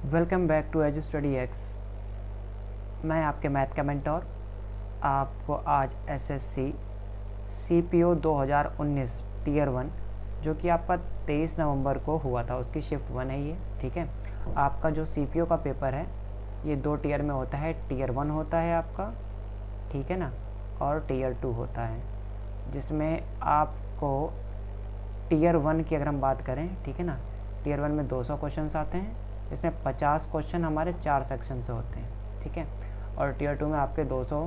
Welcome back to Edu Study X. मैं आपके math का मेंटोर आपको आज एसएससी सीपीओ 2019 टीयर 1 जो कि आपका 23 नवंबर को हुआ था उसकी शिफ्ट 1 है ये। ठीक है, आपका जो सीपीओ का पेपर है ये 2 टीयर में होता है। टीयर 1 होता है आपका, ठीक है ना, और टीयर 2 होता है, जिसमें आपको टीयर 1 की अगर हम बात करें, ठीक है ना, टीयर 1 में 200 क्वेश्चन आते हैं, इसमें 50 क्वेश्चन हमारे 4 सेक्शन से होते हैं। ठीक है, और टीयर 2 में आपके 200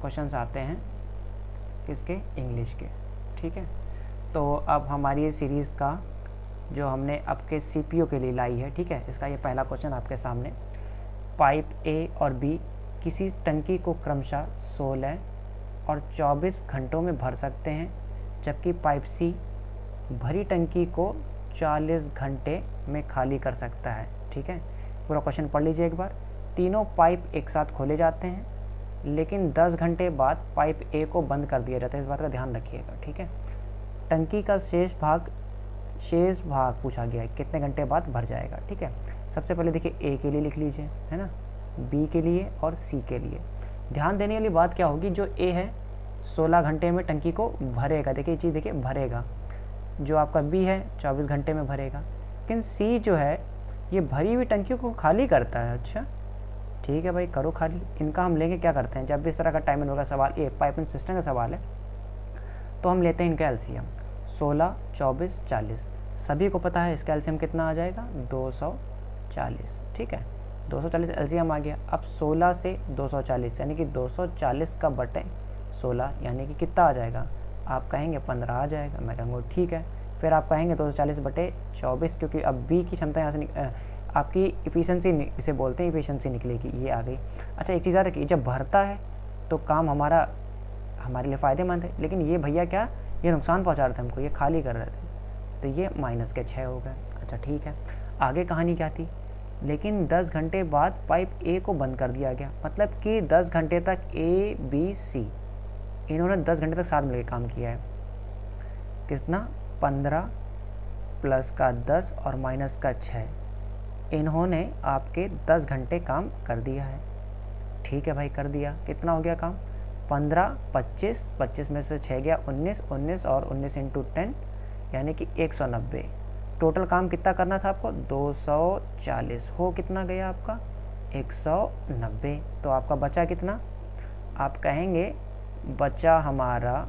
क्वेश्चंस आते हैं किसके, इंग्लिश के। ठीक है, तो अब हमारी ये सीरीज़ का जो हमने आपके सीपीओ के लिए लाई है, ठीक है, इसका ये पहला क्वेश्चन आपके सामने। पाइप ए और बी किसी टंकी को क्रमशः 16 और 24 घंटों में भर सकते हैं, जबकि पाइप सी भरी टंकी को 40 घंटे में खाली कर सकता है। ठीक है, पूरा क्वेश्चन पढ़ लीजिए एक बार। तीनों पाइप एक साथ खोले जाते हैं, लेकिन 10 घंटे बाद पाइप ए को बंद कर दिया जाता है, इस बात का ध्यान रखिएगा। ठीक है, टंकी का शेष भाग पूछा गया है कितने घंटे बाद भर जाएगा। ठीक है, सबसे पहले देखिए ए के लिए लिख लीजिए, है ना, बी के लिए और सी के लिए। ध्यान देने वाली बात क्या होगी, जो ए है 16 घंटे में टंकी को भरेगा, देखिए ये चीज़ देखिए भरेगा, जो आपका बी है 24 घंटे में भरेगा, लेकिन सी जो है ये भरी हुई टंकियों को खाली करता है। अच्छा ठीक है भाई, करो खाली। इनका हम लेंगे, क्या करते हैं जब भी इस तरह का टाइम होगा सवाल, ये पाइपिंग सिस्टम का सवाल है, तो हम लेते हैं इनका एलसीएम 16, 24, 40। सभी को पता है इसका एलसीएम कितना आ जाएगा, 240। ठीक है, 240 एलसीएम आ गया। अब 16 से 240 यानी कि 240 का बटे 16 यानी कि कितना आ जाएगा, आप कहेंगे 15 आ जाएगा। मैं कहूँगा ठीक है। फिर आप कहेंगे 240 बटे 24, क्योंकि अब बी की क्षमता यहाँ से आपकी इफ़िशेंसी, इसे बोलते हैं इफ़िशेंसी, निकलेगी, ये आ गई। अच्छा एक चीज़ आ रखी, जब भरता है तो काम हमारे लिए फ़ायदेमंद है, लेकिन ये भैया क्या, ये नुकसान पहुँचा रहे थे हमको, ये खाली कर रहे थे, तो ये -6 हो गए। अच्छा ठीक है, आगे कहानी क्या थी, लेकिन 10 घंटे बाद पाइप ए को बंद कर दिया गया, मतलब कि 10 घंटे तक ए बी सी इन्होंने 10 घंटे तक साथ मिलकर काम किया है। कितना, 15 प्लस का 10 और माइनस का 6, इन्होंने आपके 10 घंटे काम कर दिया है। ठीक है भाई, कर दिया। कितना हो गया काम, 15, 25, 25 में से 6 गया 19, 19 और 19 इंटू 10 यानी कि 190। टोटल काम कितना करना था आपको, 240। हो कितना गया आपका, 190। तो आपका बचा कितना, आप कहेंगे बचा हमारा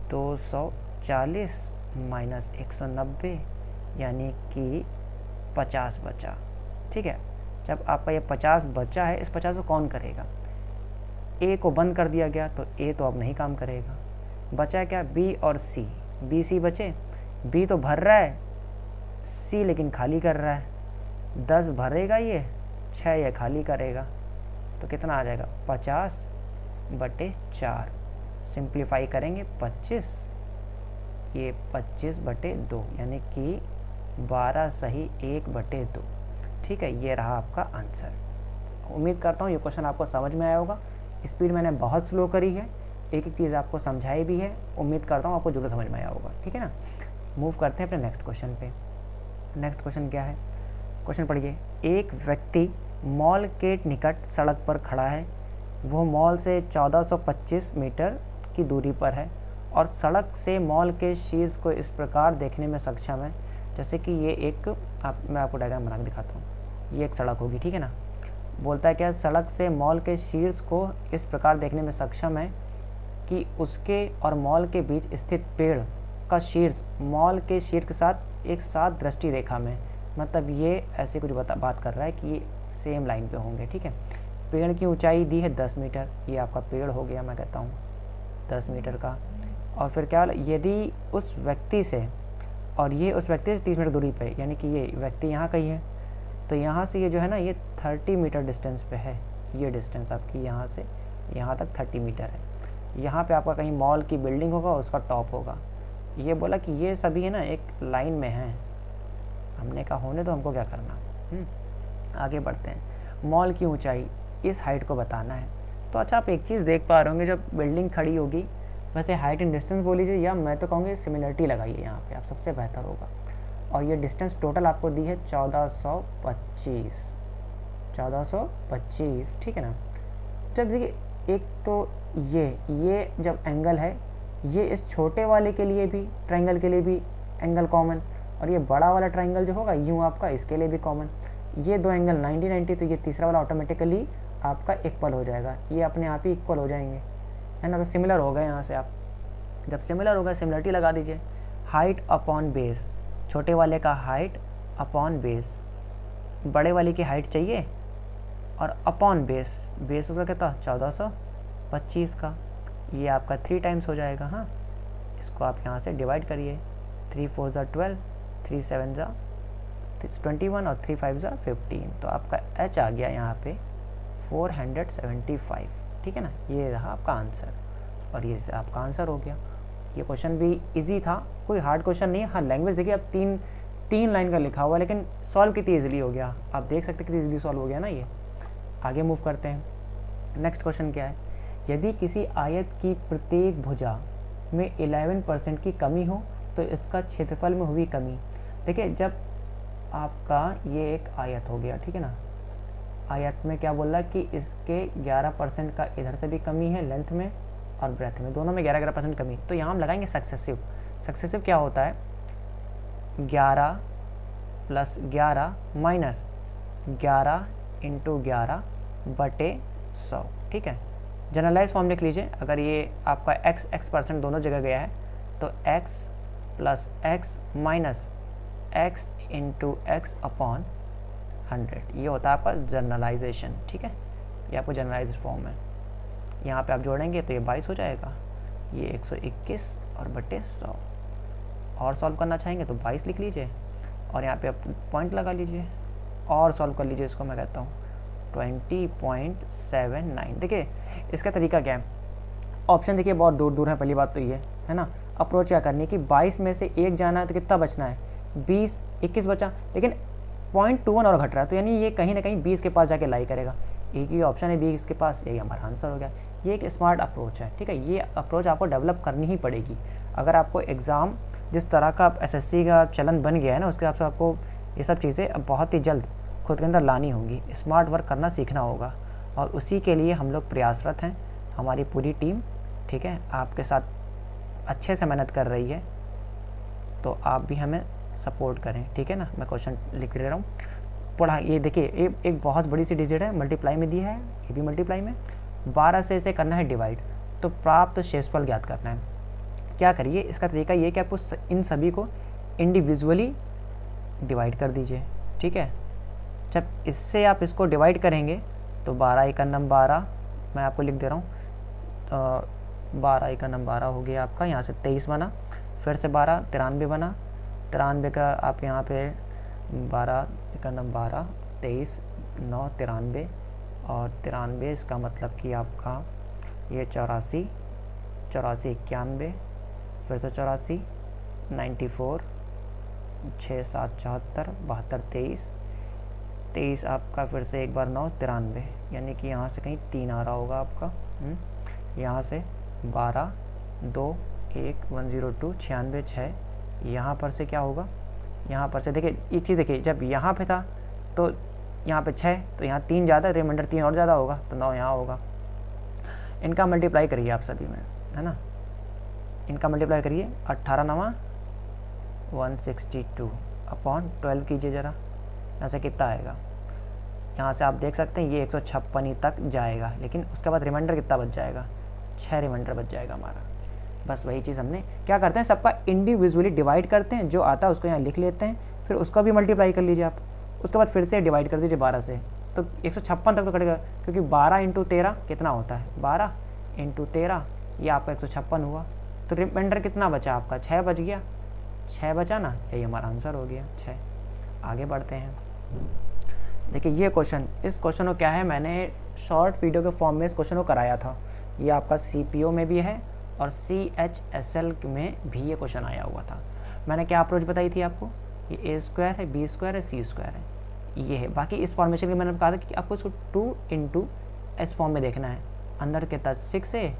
240 माइनस 190 यानी कि 50 बचा। ठीक है, जब आपका ये 50 बचा है, इस 50 को कौन करेगा, ए को बंद कर दिया गया तो ए तो अब नहीं काम करेगा। बचा क्या, बी और सी, बी सी बचे। बी तो भर रहा है, सी लेकिन खाली कर रहा है। 10 भरेगा ये, 6 ये खाली करेगा, तो कितना आ जाएगा, 50 बटे 4। सिंप्लीफाई करेंगे 25, ये 25 बटे 2 यानी कि 12 सही 1 बटे 2। ठीक है, ये रहा आपका आंसर। उम्मीद करता हूँ ये क्वेश्चन आपको समझ में आया होगा। स्पीड मैंने बहुत स्लो करी है, एक एक चीज़ आपको समझाई भी है, उम्मीद करता हूँ आपको जरूर समझ में आया होगा। ठीक है ना, मूव करते हैं अपने नेक्स्ट क्वेश्चन पे। नेक्स्ट क्वेश्चन क्या है, क्वेश्चन पढ़िए। एक व्यक्ति मॉल के निकट सड़क पर खड़ा है, वो मॉल से 1425 मीटर की दूरी पर है और सड़क से मॉल के शीर्ष को इस प्रकार देखने में सक्षम है जैसे कि ये एक, मैं आपको डायग्राम बना के दिखाता हूँ। ये एक सड़क होगी, ठीक है ना, बोलता है क्या, सड़क से मॉल के शीर्ष को इस प्रकार देखने में सक्षम है कि उसके और मॉल के बीच स्थित पेड़ का शीर्ष मॉल के शीर्ष के साथ एक साथ दृष्टि रेखा में, मतलब ये ऐसे कुछ बात कर रहा है कि ये सेम लाइन पे होंगे। ठीक है, पेड़ की ऊंचाई दी है 10 मीटर, ये आपका पेड़ हो गया, मैं कहता हूँ 10 मीटर का। और फिर क्या, यदि उस व्यक्ति से, और ये उस व्यक्ति से 30 मीटर दूरी पे, यानी कि ये व्यक्ति यहाँ कहीं है, तो यहाँ से ये जो है ना, ये 30 मीटर डिस्टेंस पे है। ये डिस्टेंस आपकी यहाँ से यहाँ तक 30 मीटर है। यहाँ पे आपका कहीं मॉल की बिल्डिंग होगा, उसका टॉप होगा। ये बोला कि ये सभी है ना एक लाइन में हैं। हमने कहा होने तो हमको क्या करना। आगे बढ़ते हैं। मॉल की ऊंचाई, इस हाइट को बताना है। तो अच्छा, आप एक चीज़ देख पा रहे होंगे, जब बिल्डिंग खड़ी होगी, वैसे हाइट एंड डिस्टेंस बोल लीजिए, या मैं तो कहूँगी सिमिलरिटी लगाइए यहाँ पे, आप सबसे बेहतर होगा। और ये डिस्टेंस टोटल आपको दी है 1425, ठीक है ना। जब देखिए एक तो ये जब एंगल है, ये इस छोटे वाले के लिए भी, ट्रायंगल के लिए भी एंगल कॉमन, और ये बड़ा वाला ट्रायंगल जो होगा यूँ आपका, इसके लिए भी कॉमन। ये दो एंगल 90 90, तो ये तीसरा वाला ऑटोमेटिकली आपका इक्वल हो जाएगा, ये अपने आप ही इक्वल हो जाएंगे, है ना। तो सिमिलर हो गए यहाँ से आप, जब सिमिलर होगा सिमिलरिटी लगा दीजिए। हाइट अपॉन बेस, छोटे वाले का हाइट अपॉन बेस, बड़े वाले की हाइट चाहिए, और अपॉन बेस, बेस उसका कितना 1425 का, ये आपका 3 टाइम्स हो जाएगा। हाँ, इसको आप यहाँ से डिवाइड करिए, 3 4 ज़ा 12, 3 7 ज़ा 21 और 3 5 ज़ा 15, तो आपका h आ गया यहाँ पे 475, ठीक है ना। ये रहा आपका आंसर, और ये आपका आंसर हो गया। ये क्वेश्चन भी इजी था, कोई हार्ड क्वेश्चन नहीं है। हाँ, लैंग्वेज देखिए अब तीन लाइन का लिखा हुआ है, लेकिन सॉल्व कितनी ईजिली हो गया, आप देख सकते कितनी ईजिली सॉल्व हो गया ना ये। आगे मूव करते हैं। नेक्स्ट क्वेश्चन क्या है, यदि किसी आयत की प्रत्येक भुजा में 11% की कमी हो तो इसका क्षेत्रफल में हुई कमी। देखिए जब आपका ये एक आयत हो गया, ठीक है ना, आयत में क्या बोल रहा कि इसके 11% का इधर से भी कमी है, लेंथ में और ब्रेथ में, दोनों में 11% कमी। तो यहाँ हम लगाएंगे सक्सेसिव। सक्सेसिव क्या होता है, 11 + 11 माइनस 11 × 11 बटे 100, ठीक है। जनरलाइज फॉर्म लिख लीजिए, अगर ये आपका x% दोनों जगह गया है तो x + x minus x × x upon 100, ये होता है आपका जनरलाइजेशन, ठीक है। ये आपको जनरलाइज फॉर्म है। यहाँ पे आप जोड़ेंगे तो ये 22 हो जाएगा, ये 121 और बटे 100। और सॉल्व करना चाहेंगे तो 22 लिख लीजिए, और यहाँ पे आप पॉइंट लगा लीजिए और सॉल्व कर लीजिए। इसको मैं कहता हूँ 20.79। देखिए इसका तरीका क्या है, ऑप्शन देखिए बहुत दूर दूर है, पहली बात तो ये है ना। अप्रोच क्या करनी है कि 22 में से 1 जाना है तो कितना बचना है, 20, 21 बचा, लेकिन 0.21 और घट रहा है, तो यानी ये कहीं ना कहीं 20 के पास जाके लाई करेगा। एक ही ऑप्शन है 20 के पास, यही हमारा आंसर हो गया। ये एक स्मार्ट अप्रोच है, ठीक है। ये अप्रोच आपको डेवलप करनी ही पड़ेगी अगर आपको एग्ज़ाम, जिस तरह का SSC का चलन बन गया है ना, उसके हिसाब से आपको ये सब चीज़ें अब बहुत ही जल्द खुद के अंदर लानी होंगी। स्मार्ट वर्क करना सीखना होगा, और उसी के लिए हम लोग प्रयासरत हैं, हमारी पूरी टीम, ठीक है, आपके साथ अच्छे से मेहनत कर रही है। तो आप भी हमें सपोर्ट करें, ठीक है ना। मैं क्वेश्चन लिख ले रहा हूँ, पढ़ा। ये देखिए एक बहुत बड़ी सी डिजिट है, मल्टीप्लाई में दी है, ये भी मल्टीप्लाई में, 12 से इसे करना है डिवाइड, तो प्राप्त शेषफल ज्ञात करना है। क्या करिए, इसका तरीका ये कि आपको इन सभी को इंडिविजुअली डिवाइड कर दीजिए, ठीक है। जब इससे आप इसको डिवाइड करेंगे तो 12 × 12, मैं आपको लिख दे रहा हूँ, 12 × 12 हो गया आपका, यहाँ से 23 बना, फिर से 12, 93 बना, 93 का आप यहाँ पे 12 × 12, 23, 9, 93, और 93 इसका मतलब कि आपका ये 84, 94, 91, फिर से 84, 94, 6 7 74, 72, 23 आपका, फिर से एक बार 9, 93, यानी कि यहाँ से कहीं 3 आ रहा होगा आपका, यहाँ से 12, 2, 1, 102, 96, 6, यहाँ पर से क्या होगा, यहाँ पर से देखिए एक चीज़ देखिए, जब यहाँ पे था तो यहाँ पे 6, तो यहाँ 3 ज़्यादा, रिमाइंडर 3 और ज़्यादा होगा, तो 9 यहाँ होगा। इनका मल्टीप्लाई करिए आप सभी में, है ना, इनका मल्टीप्लाई करिए, 18 9 162 अपॉन 12 कीजिए ज़रा, यहाँ से कितना आएगा। यहाँ से आप देख सकते हैं ये 156 तक जाएगा, लेकिन उसके बाद रिमाइंडर कितना बच जाएगा, 6 रिमाइंडर बच जाएगा हमारा। बस वही चीज़ हमने क्या करते हैं, सबका इंडिविजुअली डिवाइड करते हैं, जो आता है उसको यहाँ लिख लेते हैं, फिर उसका भी मल्टीप्लाई कर लीजिए आप, उसके बाद फिर से डिवाइड कर दीजिए 12 से, तो 156 तक तो कटेगा, क्योंकि 12 × 13 कितना होता है, 12 × 13 ये आपका 156 हुआ, तो रिमाइंडर कितना बचा आपका, 6 बच गया, 6 बचा ना, यही हमारा आंसर हो गया 6। आगे बढ़ते हैं। देखिए ये क्वेश्चन, इस क्वेश्चन को क्या है, मैंने शॉर्ट वीडियो के फॉर्म में इस क्वेश्चन को कराया था। ये आपका CPO में भी है और CHSL में भी ये क्वेश्चन आया हुआ था। मैंने क्या अप्रोच बताई थी आपको, ये A² है, B² है, C² है, ये है। बाकी इस फॉर्मेशन में मैंने कहा था कि आपको इसको 2 × S फॉर्म में देखना है। अंदर कितना 6A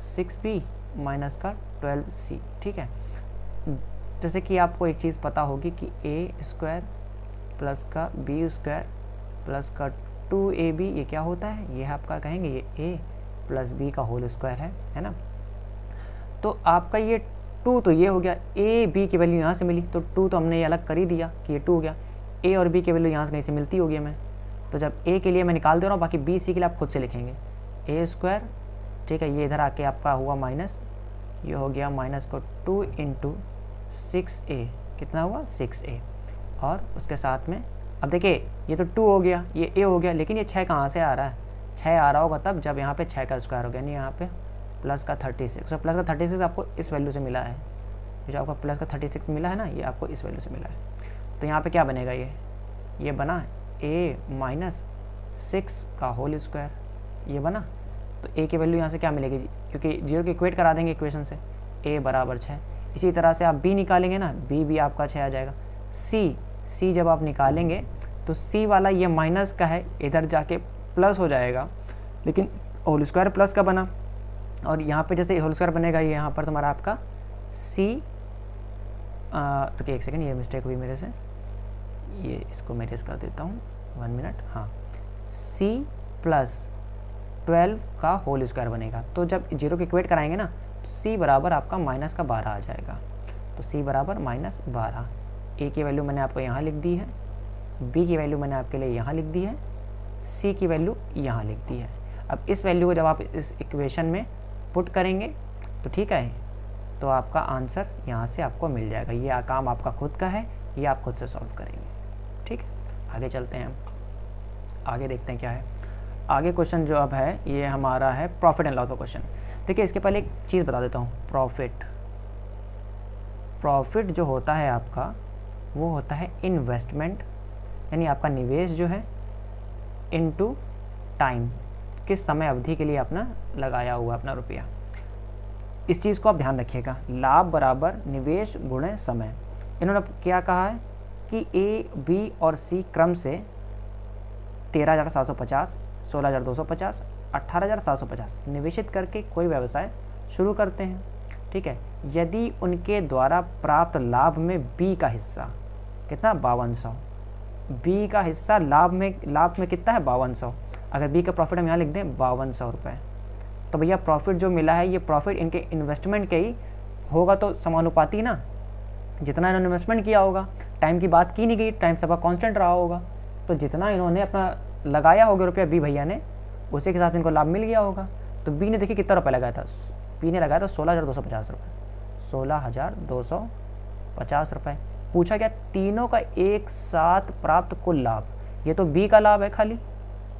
6B माइनस का 12C, ठीक है। जैसे कि आपको एक चीज़ पता होगी कि ए स्क्वायर प्लस का बी स्क्वायर प्लस का 2ab ये क्या होता है, ये आपका कहेंगे ये a प्लस बी का होल स्क्वायर है ना। तो आपका ये 2 तो ये हो गया, a b की वैल्यू यहाँ से मिली तो 2 तो हमने ये अलग कर ही दिया कि ये 2 हो गया। a और b की वैल्यू यहाँ से कहीं से मिलती होगी हमें, तो जब a के लिए मैं निकाल दे रहा हूँ, बाकी b c के लिए आप खुद से लिखेंगे a स्क्वायर, ठीक है। ये इधर आके आपका हुआ माइनस, ये हो गया माइनस को 2 इंटू 6a, कितना हुआ 6a, और उसके साथ में अब देखिए ये तो 2 हो गया, ये a हो गया, लेकिन ये 6 कहाँ से आ रहा है, 6 आ रहा होगा तब जब यहाँ पे 6 का स्क्वायर हो गया, नहीं यहाँ पे प्लस का 36, तो प्लस का 36 आपको इस वैल्यू से मिला है, जो आपका प्लस का 36 मिला है ना, ये आपको इस वैल्यू से मिला है। तो यहाँ पे क्या बनेगा, ये बना a माइनस 6 का होल स्क्वायर, ये बना। तो a की वैल्यू यहाँ से क्या मिलेगी, क्योंकि 0 के इक्वेट करा देंगे इक्वेशन से, a बराबर 6। इसी तरह से आप b निकालेंगे ना, b भी आपका 6 आ जाएगा। c जब आप निकालेंगे तो c वाला ये माइनस का है, इधर जाके प्लस हो जाएगा, लेकिन होल स्क्वायर प्लस का बना, और यहाँ पे जैसे होल स्क्वायर बनेगा, ये यहाँ पर तुम्हारा आपका c, रुकिए एक सेकेंड, ये मिस्टेक हुई मेरे से, ये इसको मैं रेस कर देता हूँ 1 मिनट, हाँ, c प्लस 12 का होल स्क्वायर बनेगा। तो जब 0 के इक्वेट कराएंगे ना, तो c बराबर आपका माइनस का 12 आ जाएगा। तो c बराबर माइनस 12, a की वैल्यू मैंने आपको यहाँ लिख दी है, b की वैल्यू मैंने आपके लिए यहाँ लिख दी है, c की वैल्यू यहाँ लिख दी है। अब इस वैल्यू को जब आप इस इक्वेशन में पुट करेंगे तो ठीक है, तो आपका आंसर यहाँ से आपको मिल जाएगा। ये काम आपका खुद का है, ये आप खुद से सॉल्व करेंगे, ठीक है। आगे चलते हैं, आगे देखते हैं क्या है। आगे क्वेश्चन जो अब है ये हमारा है प्रॉफिट एंड लॉस का क्वेश्चन। देखिए इसके पहले एक चीज़ बता देता हूँ, प्रॉफिट जो होता है आपका वो होता है इन्वेस्टमेंट, यानी आपका निवेश जो है इनटू टाइम, किस समय अवधि के लिए अपना लगाया हुआ अपना रुपया। इस चीज़ को आप ध्यान रखिएगा, लाभ बराबर निवेश गुणे समय। इन्होंने क्या कहा है कि ए बी और सी क्रम से 13,750, 16,250, 18,750 निवेशित करके कोई व्यवसाय शुरू करते हैं, ठीक है। यदि उनके द्वारा प्राप्त लाभ में बी का हिस्सा कितना 5200, बी का हिस्सा लाभ में कितना है 5200, अगर बी का प्रॉफिट हम यहाँ लिख दें 5200 रुपये, तो भैया प्रॉफिट जो मिला है ये प्रॉफिट इनके इन्वेस्टमेंट के ही होगा, तो समानुपाती ना, जितना इन्होंने इन्वेस्टमेंट किया होगा, टाइम की बात की नहीं गई, टाइम सबका कांस्टेंट रहा होगा, तो जितना इन्होंने अपना लगाया होगा रुपया बी भैया ने, उसी के साथ इनको लाभ मिल गया होगा। तो बी ने देखिए कितना रुपया लगाया था, बी ने लगाया था 16,250 रुपये, 16,250 रुपये। पूछा गया तीनों का एक साथ प्राप्त कुल लाभ, ये तो बी का लाभ है खाली,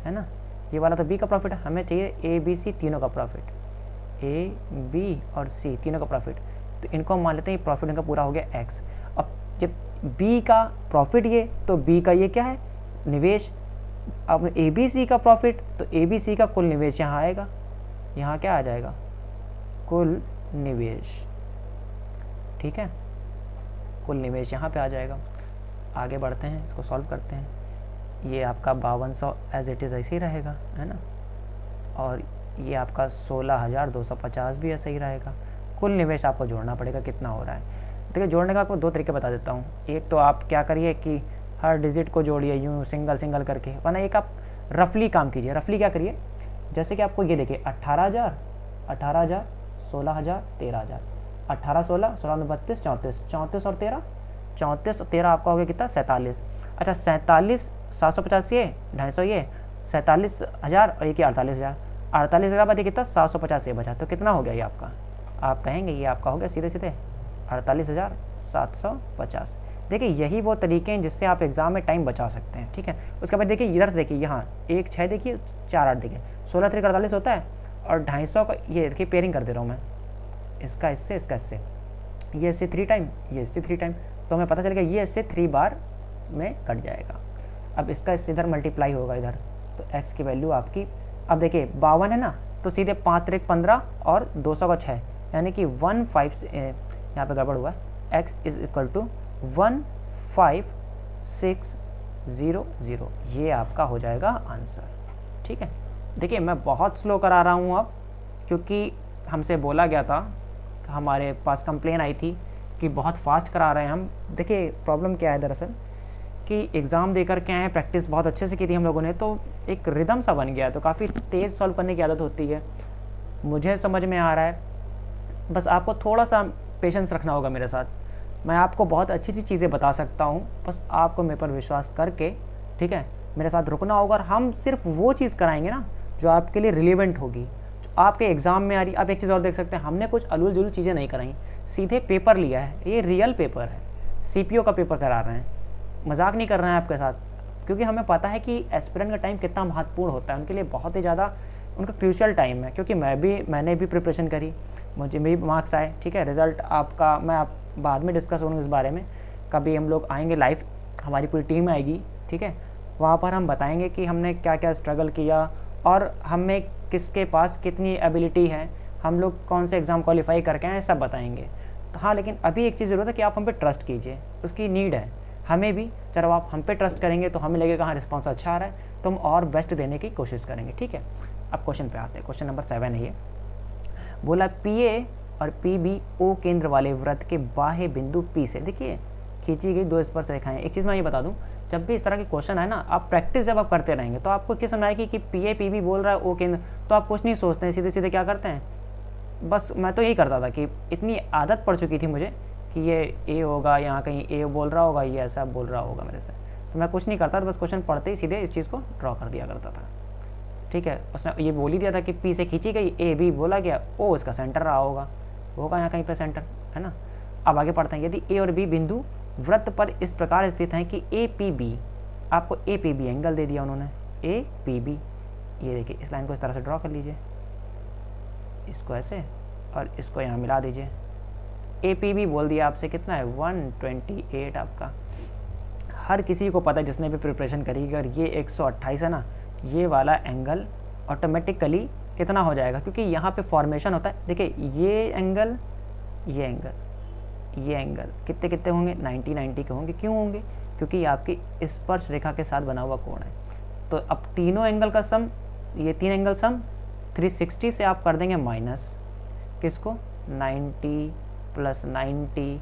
है ना, ये वाला तो बी का प्रॉफिट है, हमें चाहिए ए बी सी तीनों का प्रॉफिट, ए बी और सी तीनों का प्रॉफिट। तो इनको हम मान लेते हैं प्रॉफिट इनका पूरा हो गया एक्स। अब जब बी का प्रॉफिट ये, तो बी का ये क्या है निवेश, अब ए बी सी का प्रॉफिट, तो ए बी सी का कुल निवेश यहाँ आएगा, यहाँ क्या आ जाएगा कुल निवेश, ठीक है, कुल निवेश यहाँ पे आ जाएगा। आगे बढ़ते हैं, इसको सॉल्व करते हैं। ये आपका 5200 एज इट इज़ ऐसे ही रहेगा, है ना, और ये आपका 16,250 भी ऐसे ही रहेगा। कुल निवेश आपको जोड़ना पड़ेगा कितना हो रहा है। देखिए जोड़ने का आपको 2 तरीके बता देता हूँ। एक तो आप क्या करिए कि हर डिजिट को जोड़िए यूँ सिंगल करके, वरना एक आप रफली काम कीजिए। रफली क्या करिए, जैसे कि आपको ये देखिए 18,000, 16,000, 13,000, 18, 16, 16, 32, 34, 34 और 13, 34 और 13 आपका हो गया कितना 47। अच्छा 47,750 ये 250 ये 47,000 और ये 48,000, 48,000 बाद ये कितना 750 ये बचा, तो कितना हो गया ये आपका, आप कहेंगे ये आपका हो गया सीधे 48,750। देखिए यही वो तरीके हैं जिससे आप एग्जाम में टाइम बचा सकते हैं, ठीक है। उसके बाद देखिए इधर से देखिए यहाँ 1 6 देखिए 4 8 देखिए 16 3 48 होता है, और 250 का ये देखिए पेयरिंग कर दे रहा हूँ मैं, इसका इससे इसका इससे, ये इससे 3 टाइम ये इससे 3 टाइम, तो हमें पता चलेगा ये इससे 3 बार में कट जाएगा। अब इसका इससे इधर मल्टीप्लाई होगा इधर, तो x की वैल्यू आपकी, अब देखिए 52 है ना, तो सीधे 5 3 15 और 200 का 6, यानी कि 15 यहाँ पे गड़बड़ हुआ है, x इज इक्वल टू 15600, ये आपका हो जाएगा आंसर, ठीक है। देखिए मैं बहुत स्लो करा रहा हूँ अब, क्योंकि हमसे बोला गया था, हमारे पास कंप्लेन आई थी कि बहुत फास्ट करा रहे हैं हम। देखिए प्रॉब्लम क्या है दरअसल कि एग्ज़ाम देकर के आए, प्रैक्टिस बहुत अच्छे से की थी हम लोगों ने, तो एक रिदम सा बन गया, तो काफ़ी तेज़ सॉल्व करने की आदत होती है। मुझे समझ में आ रहा है, बस आपको थोड़ा सा पेशेंस रखना होगा मेरे साथ। मैं आपको बहुत अच्छी अच्छी चीज़ें बता सकता हूँ, बस आपको मेरे पर विश्वास करके, ठीक है, मेरे साथ रुकना होगा। और हम सिर्फ वो चीज़ कराएंगे ना जो आपके लिए रिलेवेंट होगी, जो आपके एग्ज़ाम में आ रही। आप एक चीज़ और देख सकते हैं, हमने कुछ अलूल जुल चीज़ें नहीं कराई, सीधे पेपर लिया है। ये रियल पेपर है, CPO का पेपर करा रहे हैं, मजाक नहीं कर रहे हैं आपके साथ, क्योंकि हमें पता है कि एस्पिरेंट का टाइम कितना महत्वपूर्ण होता है, उनके लिए बहुत ही ज़्यादा उनका क्रूशियल टाइम है। क्योंकि मैंने भी प्रिपरेशन करी, मुझे भी मार्क्स आए, ठीक है। रिज़ल्ट आपका मैं बाद में डिस्कस करूँगा इस बारे में, कभी हम लोग आएंगे लाइव, हमारी पूरी टीम आएगी, ठीक है, वहाँ पर हम बताएंगे कि हमने क्या क्या स्ट्रगल किया और हमें किसके पास कितनी एबिलिटी है, हम लोग कौन से एग्ज़ाम क्वालिफाई करके आए, सब बताएंगे। तो हाँ, लेकिन अभी एक चीज़ ज़रूरत है कि आप हम पे ट्रस्ट कीजिए, उसकी नीड है हमें भी। जब आप हम पे ट्रस्ट करेंगे तो हमें लगेगा हाँ रिस्पॉन्स अच्छा आ रहा है, तो हम और बेस्ट देने की कोशिश करेंगे, ठीक है। अब क्वेश्चन पे आते हैं, क्वेश्चन नंबर 7 है ये। बोला PA और PB O केंद्र वाले वृत्त के बाह्य बिंदु P से, देखिए खींची गई 2 स्पर्श रेखाएं। एक चीज़ मैं ये बता दूं, जब भी इस तरह के क्वेश्चन है ना, आप प्रैक्टिस जब आप करते रहेंगे तो आपको किस समझ आएगी कि PA PB बोल रहा है O केंद्र, तो आप कुछ नहीं सोचते हैं, सीधे सीधे क्या करते हैं। बस मैं तो यही करता था कि इतनी आदत पड़ चुकी थी मुझे कि ये A होगा, यहाँ कहीं A बोल रहा होगा, ये ऐसा बोल रहा होगा मेरे से, तो मैं कुछ नहीं करता था, बस क्वेश्चन पढ़ते ही सीधे इस चीज़ को ड्रॉ कर दिया करता था, ठीक है। उसने ये बोल ही दिया था कि P से खींची गई, A B बोला गया, O इसका सेंटर रहा होगा यहाँ कहीं पे सेंटर, है ना। अब आगे पढ़ते हैं, यदि A और B बिंदु वृत्त पर इस प्रकार स्थित हैं कि APB, आपको APB एंगल दे दिया उन्होंने, APB, ये देखिए इस लाइन को इस तरह से ड्रॉ कर लीजिए, इसको ऐसे और इसको यहाँ मिला दीजिए। APB बोल दिया आपसे कितना है 128 आपका। हर किसी को पता है जिसने भी प्रिपरेशन करी, अगर ये 128 है ना, ये वाला एंगल ऑटोमेटिकली कितना हो जाएगा, क्योंकि यहाँ पे फॉर्मेशन होता है। देखिए ये एंगल, ये एंगल, ये एंगल कितने कितने होंगे, 90 के होंगे। क्यों होंगे, क्योंकि ये आपकी स्पर्श रेखा के साथ बना हुआ कोण है। तो अब तीनों एंगल का सम, ये 3 एंगल सम 360 से आप कर देंगे माइनस किसको, 90 प्लस 90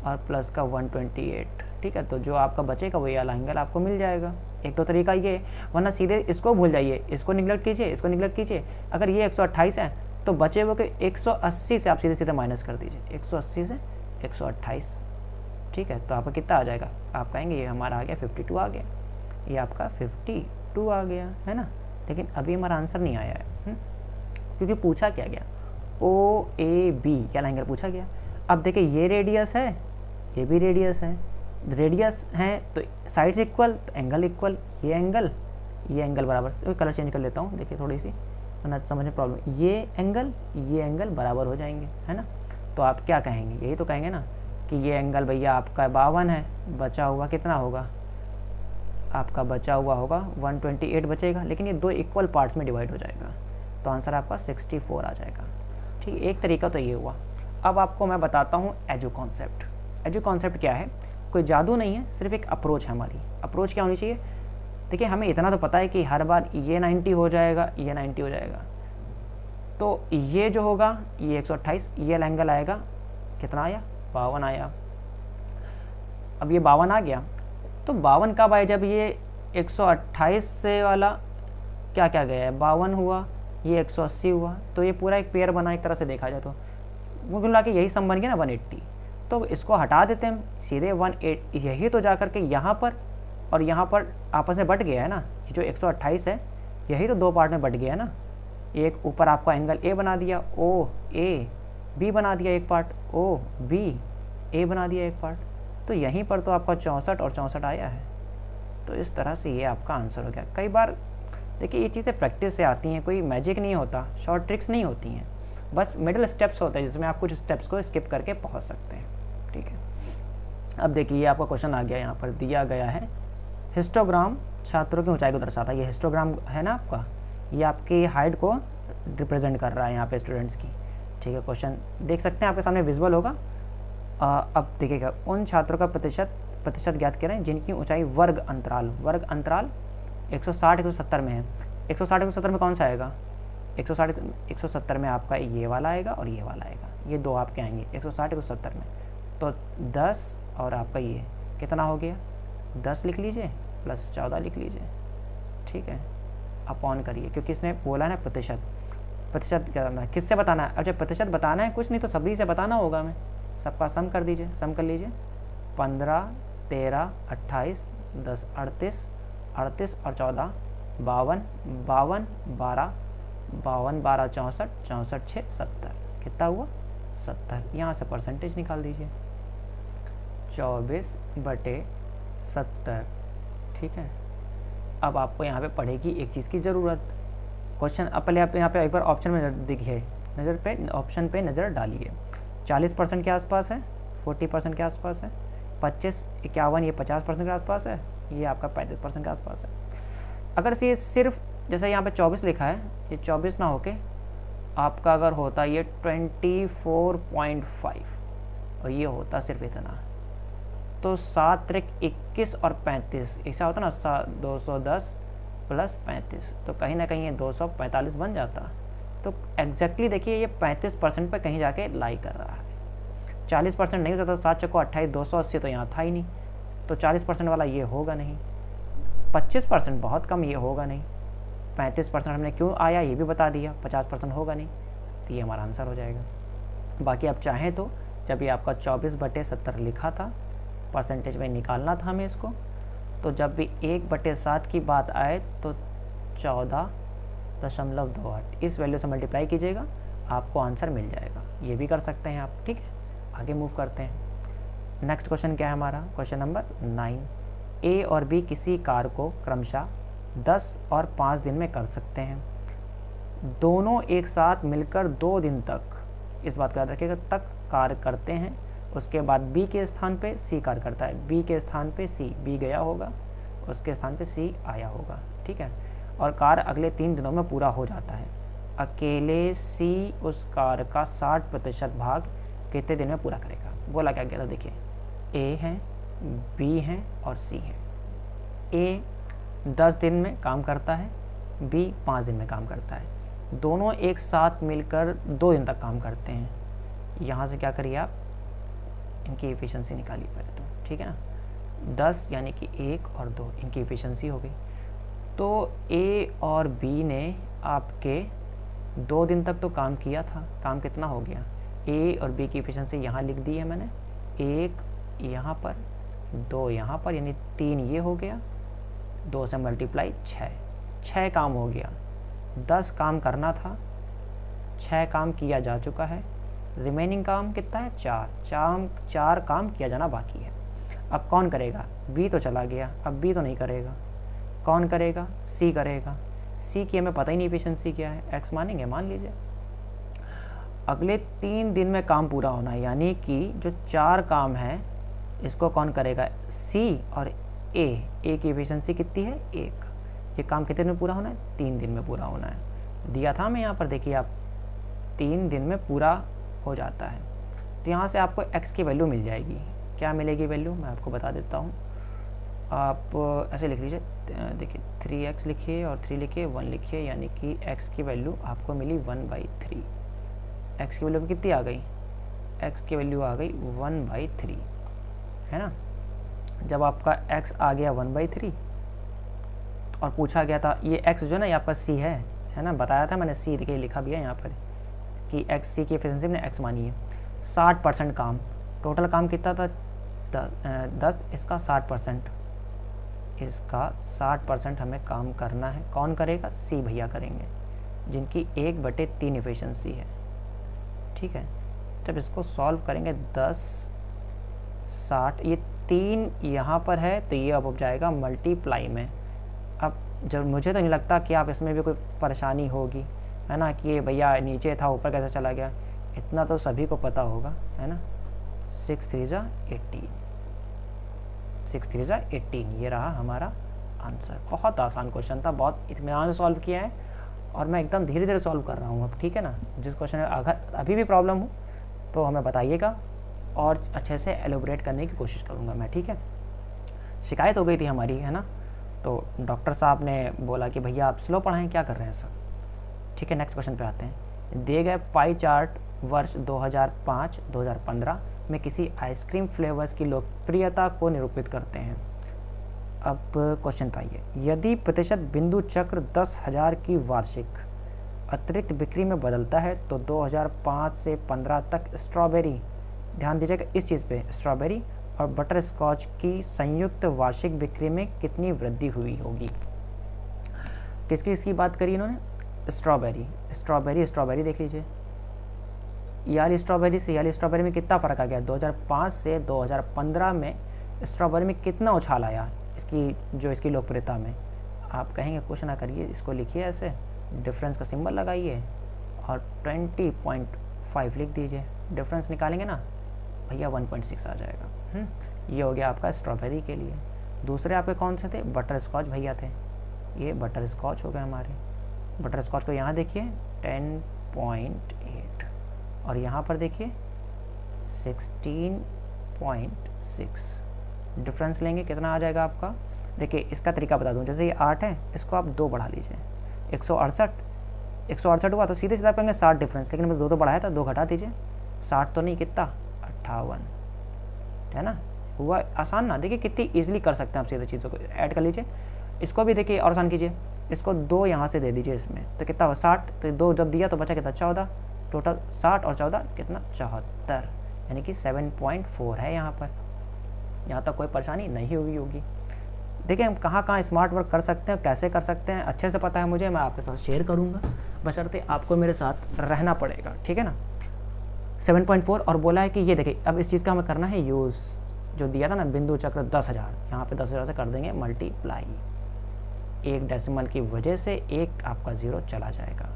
और प्लस का 128, ठीक है। तो जो आपका बचेगा वही वाला एंगल आपको मिल जाएगा। एक तो तरीका ये, वरना सीधे इसको भूल जाइए, इसको निगलेक्ट कीजिए, इसको निगलेक्ट कीजिए। अगर ये 128 है तो बचे हुए के 180 से आप सीधे सीधे माइनस कर दीजिए, 180 से 128, ठीक है। तो आपका कितना आ जाएगा, आप कहेंगे ये हमारा आ गया 52 आ गया, ये आपका 52 आ गया, है ना। लेकिन अभी हमारा आंसर नहीं आया है, क्योंकि पूछा क्या गया, OAB क्या एंगल पूछा गया। अब देखिए ये रेडियस है, ये भी रेडियस है, रेडियस है तो साइड्स इक्वल, तो एंगल इक्वल, ये एंगल बराबर, तो कलर चेंज कर लेता हूँ, देखिए थोड़ी सी वरना समझने प्रॉब्लम, ये एंगल बराबर हो जाएंगे, है ना। तो आप क्या कहेंगे, यही तो कहेंगे ना कि ये एंगल भैया आपका 52 है, बचा हुआ कितना होगा, आपका बचा हुआ होगा 128 बचेगा, लेकिन ये 2 इक्वल पार्ट्स में डिवाइड हो जाएगा, तो आंसर आपका 64 आ जाएगा, ठीक। एक तरीका तो ये हुआ। अब आपको मैं बताता हूँ एजू कॉन्सेप्ट। एजू कॉन्सेप्ट क्या है, कोई जादू नहीं है, सिर्फ एक अप्रोच है। हमारी अप्रोच क्या होनी चाहिए, देखिए हमें इतना तो पता है कि हर बार ये 90 हो जाएगा, ये 90 हो जाएगा, तो ये जो होगा ये 128, ये एंगल आएगा कितना आया, 52 आया। अब ये 52 आ गया, तो 52 कब आए, जब ये 128 से वाला क्या क्या गया है, 52 हुआ, ये 180 हुआ, तो ये पूरा एक पेयर बना, एक तरह से देखा जाए तो वो मिला के यही सम बन गया ना 180। तो इसको हटा देते हैं, सीधे 18, यही तो जा कर के यहाँ पर और यहाँ पर आपस में बट गया है ना, जो 128 है यही तो 2 पार्ट में बट गया है ना। एक ऊपर आपका एंगल A बना दिया, OAB बना दिया एक पार्ट, OBA बना दिया एक पार्ट, तो यहीं पर तो आपका 64 और 64 आया है। तो इस तरह से ये आपका आंसर हो गया। कई बार देखिए ये चीज़ें प्रैक्टिस से आती हैं, कोई मैजिक नहीं होता, शॉर्ट ट्रिक्स नहीं होती हैं, बस मिडिल स्टेप्स होते हैं जिसमें आप कुछ स्टेप्स को स्किप करके पहुंच सकते हैं, ठीक है। अब देखिए ये आपका क्वेश्चन आ गया, यहाँ पर दिया गया है हिस्टोग्राम छात्रों की ऊंचाई को दर्शाता है। ये हिस्टोग्राम है ना आपका, ये आपकी हाइट को रिप्रेजेंट कर रहा है यहाँ पे स्टूडेंट्स की, ठीक है। क्वेश्चन देख सकते हैं आपके सामने विजुअल होगा। अब देखिएगा, उन छात्रों का प्रतिशत ज्ञात करें जिनकी ऊंचाई वर्ग अंतराल 160 170 में है। 160 170 में कौन सा आएगा, 160 170 में आपका ये वाला आएगा और ये वाला आएगा, ये 2 आपके आएंगे 160 170 में। तो 10 और आपका ये कितना हो गया, 10 लिख लीजिए प्लस 14 लिख लीजिए, ठीक है, अपॉन करिए, क्योंकि इसने बोला ना प्रतिशत करना है, किससे बताना है। अब जब प्रतिशत बताना है कुछ नहीं तो सभी से बताना होगा, हमें सबका सम कर दीजिए, सम कर लीजिए, 15, 13, 28, 10, 38, 38 और 14, 52, 52, 12, 52, 12, 64, 64, 6, 70, कितना हुआ 70। यहाँ से परसेंटेज निकाल दीजिए, 24/70, ठीक है। अब आपको यहाँ पे पढ़ेगी एक चीज़ की ज़रूरत, क्वेश्चन अब पहले आप यहाँ पे एक बार ऑप्शन में देखिए, ऑप्शन पे नज़र डालिए। 40% के आसपास है, 40% के आसपास है, 25, 51 ये 50% के आसपास है, ये आपका 35% के आसपास है। अगर ये सिर्फ जैसे यहाँ पे 24 लिखा है, ये 24 ना होके आपका अगर होता ये 24.5 और ये होता सिर्फ इतना, तो 7 × 21 और 35 ऐसा होता ना, 210 प्लस 35, तो कहीं ना कहीं ये 245 बन जाता। तो एग्जैक्टली देखिए ये 35% पर कहीं जाके लाई कर रहा है, 40% नहीं हो सकता, 7 चौको 28, 280 तो यहाँ था ही नहीं, तो 40% वाला ये होगा नहीं, 25% बहुत कम, ये होगा नहीं, 35% हमने क्यों आया ये भी बता दिया, 50% होगा नहीं, तो ये हमारा आंसर हो जाएगा। बाकी आप चाहें तो जब ये आपका 24/70 लिखा था, परसेंटेज में निकालना था हमें इसको, तो जब भी 1/7 की बात आए तो 14.28 इस वैल्यू से मल्टीप्लाई कीजिएगा, आपको आंसर मिल जाएगा। ये भी कर सकते हैं आप, ठीक है। आगे मूव करते हैं। नेक्स्ट क्वेश्चन क्या है हमारा, क्वेश्चन नंबर 9। ए और बी किसी कार्य को क्रमशः 10 और 5 दिन में कर सकते हैं। दोनों एक साथ मिलकर 2 दिन तक, इस बात को याद रखिएगा, तक कार्य करते हैं। उसके बाद बी के स्थान पे सी कार्य करता है, बी के स्थान पे सी, बी गया होगा, उसके स्थान पे सी आया होगा, ठीक है। और कार्य अगले 3 दिनों में पूरा हो जाता है। अकेले सी उस कार्य का 60% भाग कितने दिन में पूरा करेगा। बोला क्या गया था, देखिए ए है, बी है और सी है। ए 10 दिन में काम करता है, बी 5 दिन में काम करता है, दोनों एक साथ मिलकर 2 दिन तक काम करते हैं। यहाँ से क्या करिए आप, इनकी एफिशिएंसी निकालिए पहले तो, ठीक है ना। 10 यानी कि 1 और 2 इनकी एफिशिएंसी हो गई। तो ए और बी ने आपके 2 दिन तक तो काम किया था, काम कितना हो गया, ए और बी की एफिशिएंसी यहाँ लिख दी है मैंने, 1 यहाँ पर, 2 यहाँ पर, यानी 3 ये हो गया, 2 से मल्टीप्लाई 6 काम हो गया। 10 काम करना था, 6 काम किया जा चुका है, रिमेनिंग काम कितना है, 4 काम किया जाना बाकी है। अब कौन करेगा, बी तो चला गया, अब बी तो नहीं करेगा, कौन करेगा, सी करेगा। सी की हमें पता ही नहीं एफिशिएंसी क्या है, एक्स मानेंगे, मान लीजिए। अगले 3 दिन में काम पूरा होना है, यानी कि जो 4 काम है इसको कौन करेगा, सी और ए की एफिशिएंसी कितनी है, 1। ये काम कितने दिन में पूरा होना है, 3 दिन में पूरा होना है। दिया था हमें यहाँ पर, देखिए आप, 3 दिन में पूरा हो जाता है। तो यहाँ से आपको x की वैल्यू मिल जाएगी। क्या मिलेगी वैल्यू, मैं आपको बता देता हूँ। आप ऐसे लिख लीजिए, देखिए 3x लिखिए और 3 लिखिए, 1 लिखिए, यानी कि x की वैल्यू आपको मिली 1/3। x की वैल्यू कितनी आ गई, x की वैल्यू आ गई 1/3, है ना। जब आपका x आ गया 1/3 और पूछा गया था, ये x जो है ना ये आपका c है ना, बताया था मैंने, c देखिए लिखा भी है यहाँ पर कि एक्स सी की एफिशिएंसी ने एक्स मानी है। 60% काम, टोटल काम कितना था, 10, इसका 60%, इसका 60% हमें काम करना है। कौन करेगा, सी भैया करेंगे, जिनकी 1/3 एफिशिएंसी है, ठीक है। जब इसको सॉल्व करेंगे 10, 60, ये 3 यहाँ पर है तो ये अब जाएगा मल्टीप्लाई में। अब जब मुझे तो नहीं लगता कि आप इसमें भी कोई परेशानी होगी, है ना, कि ये भैया नीचे था ऊपर कैसे चला गया, इतना तो सभी को पता होगा, है ना। 6 3 = 18, 6 3 = 18, ये रहा हमारा आंसर। बहुत आसान क्वेश्चन था, बहुत इत्मीनान से सॉल्व किया है और मैं एकदम धीरे धीरे सॉल्व कर रहा हूँ अब, ठीक है ना। जिस क्वेश्चन में अगर अभी भी प्रॉब्लम हो तो हमें बताइएगा और अच्छे से एलोबरेट करने की कोशिश करूँगा मैं, ठीक है। शिकायत हो गई थी हमारी, है ना, तो डॉक्टर साहब ने बोला कि भैया आप स्लो पढ़ाएं, क्या कर रहे हैं सर, ठीक है। नेक्स्ट क्वेश्चन पे आते हैं। दिए गए पाई चार्ट वर्ष 2005-2015 में किसी आइसक्रीम फ्लेवर्स की लोकप्रियता को निरूपित करते हैं। अब क्वेश्चन पे आइए, यदि प्रतिशत बिंदु चक्र 10,000 की वार्षिक अतिरिक्त बिक्री में बदलता है तो 2005 से 15 तक स्ट्रॉबेरी, ध्यान दीजिएगा इस चीज़ पे, स्ट्रॉबेरी और बटर स्कॉच की संयुक्त वार्षिक बिक्री में कितनी वृद्धि हुई होगी। किसकी इसकी बात करी इन्होंने, स्ट्रॉबेरी देख लीजिए, ये वाली स्ट्रॉबेरी से ये वाली स्ट्रॉबेरी में कितना फ़र्क आ गया। 2005 से 2015 में स्ट्रॉबेरी में कितना उछाल आया इसकी लोकप्रियता में। आप कहेंगे कुछ ना करिए, इसको लिखिए ऐसे, डिफरेंस का सिंबल लगाइए और 20.5 लिख दीजिए। डिफरेंस निकालेंगे ना भैया 1.6 आ जाएगा। ये हो गया आपका स्ट्रॉबेरी के लिए। दूसरे आपके कौन से थे, बटर स्कॉच भैया थे, ये बटर स्कॉच हो गए हमारे। बटर स्कॉच को यहाँ देखिए 10.8 और यहाँ पर देखिए 16.6। डिफरेंस लेंगे कितना आ जाएगा आपका। देखिए इसका तरीका बता दूं, जैसे ये 8 है, इसको आप 2 बढ़ा लीजिए, 168 हुआ तो सीधे सीधा कहेंगे 60 डिफरेंस, लेकिन मैं 2 तो बढ़ाया था, 2 घटा दीजिए, 60 तो नहीं, कितना 58, है ना। हुआ आसान ना, देखिए कितनी इजीली कर सकते हैं आप सीधे चीज़ों को ऐड कर लीजिए। इसको भी देखिए और आसान कीजिए, इसको 2 यहाँ से दे दीजिए इसमें, तो कितना हुआ 60, तो 2 जब दिया तो बचा कितना 14, टोटल 60 और 14 कितना 74, यानी कि 7.4 है यहाँ पर। यहाँ तक कोई परेशानी नहीं हुई होगी। देखिए हम कहाँ कहाँ स्मार्ट वर्क कर सकते हैं, कैसे कर सकते हैं, अच्छे से पता है मुझे, मैं आपके साथ शेयर करूँगा, बशर्ते आपको मेरे साथ रहना पड़ेगा, ठीक है ना। 7.4 और बोला है कि ये देखिए अब इस चीज़ का हमें करना है यूज़, जो दिया था ना बिंदु चक्र 10,000, यहाँ पे 10,000 से कर देंगे मल्टीप्लाई, एक डेसिमल की वजह से एक आपका 0 चला जाएगा,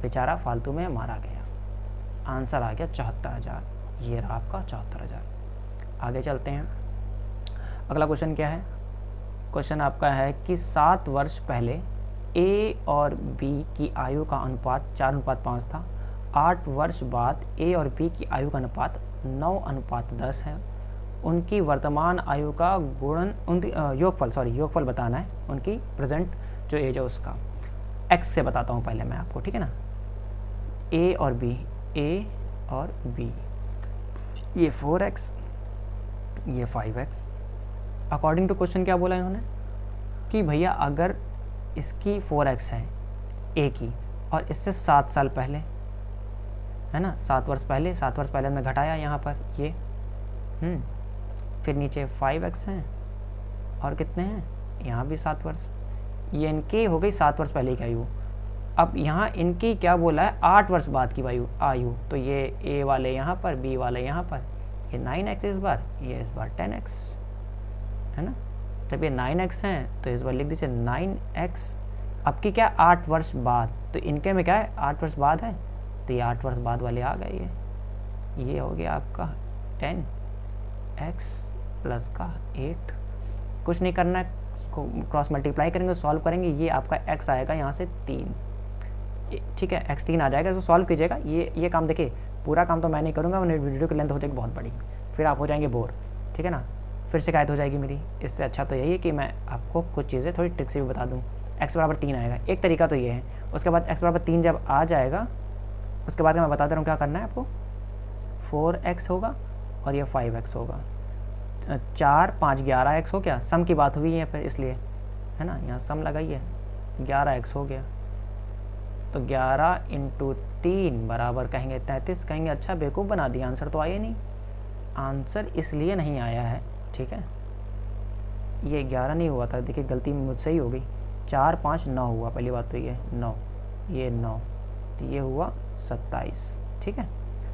बेचारा फालतू में मारा गया, आंसर आ गया 74,000। ये रहा आपका 74,000। आगे चलते हैं, अगला क्वेश्चन क्या है। क्वेश्चन आपका है कि 7 वर्ष पहले ए और बी की आयु का अनुपात 4:5 था, 8 वर्ष बाद ए और बी की आयु का अनुपात 9:10 है। उनकी वर्तमान आयु का योगफल बताना है, उनकी प्रेजेंट जो एज है उसका। एक्स से बताता हूँ पहले मैं आपको, ठीक है ना। ए और बी, ये 4x, ये 5x। अकॉर्डिंग टू क्वेश्चन क्या बोला इन्होंने कि भैया अगर इसकी 4x है ए की और इससे 7 साल पहले, है ना, 7 वर्ष पहले हमने घटाया यहाँ पर ये, फिर नीचे 5x हैं और कितने हैं यहाँ भी 7 वर्ष, ये इनकी हो गई 7 वर्ष पहले की आयु। अब यहाँ इनकी क्या बोला है 8 वर्ष बाद की आयु, तो ये ए वाले यहाँ पर, बी वाले यहाँ पर, ये 9x इस बार, ये इस बार 10x, है ना। जब ये 9x हैं तो इस बार लिख दीजिए 9x। अब की क्या 8 वर्ष बाद, तो इनके में क्या है 8 वर्ष बाद है, तो ये 8 वर्ष बाद वाले आ गए, ये हो गया आपका 10x प्लस का 8। कुछ नहीं करना है, इसको क्रॉस मल्टीप्लाई करेंगे, सॉल्व करेंगे, ये आपका x आएगा यहाँ से 3, ठीक है, x 3 आ जाएगा, इसको सॉल्व कीजिएगा। ये काम देखिए, पूरा काम तो मैं नहीं करूँगा, मैंने वीडियो की लेंथ हो जाएगी बहुत बड़ी, फिर आप हो जाएंगे बोर, ठीक है ना, फिर शिकायत हो जाएगी मेरी। इससे अच्छा तो यही है कि मैं आपको कुछ चीज़ें थोड़ी ट्रिक से भी बता दूँ। x बराबर 3 आएगा, एक तरीका तो ये है। उसके बाद x बराबर 3 जब आ जाएगा, उसके बाद मैं बता दे रहा हूँ क्या करना है आपको। 4x होगा और ये 5x होगा, 4 5 11x हो गया, सम की बात हुई है फिर इसलिए, है ना, यहाँ सम लगाइए, 11x हो गया, तो 11 × 3 बराबर कहेंगे 33। कहेंगे अच्छा बेवकूफ़ बना दिया, आंसर तो आया नहीं। आंसर इसलिए नहीं आया है, ठीक है, ये 11 नहीं हुआ था, देखिए गलती मुझसे ही हो गई, 4 5 9 हुआ, पहली बात तो ये 9, ये 9, तो ये हुआ 27, ठीक है,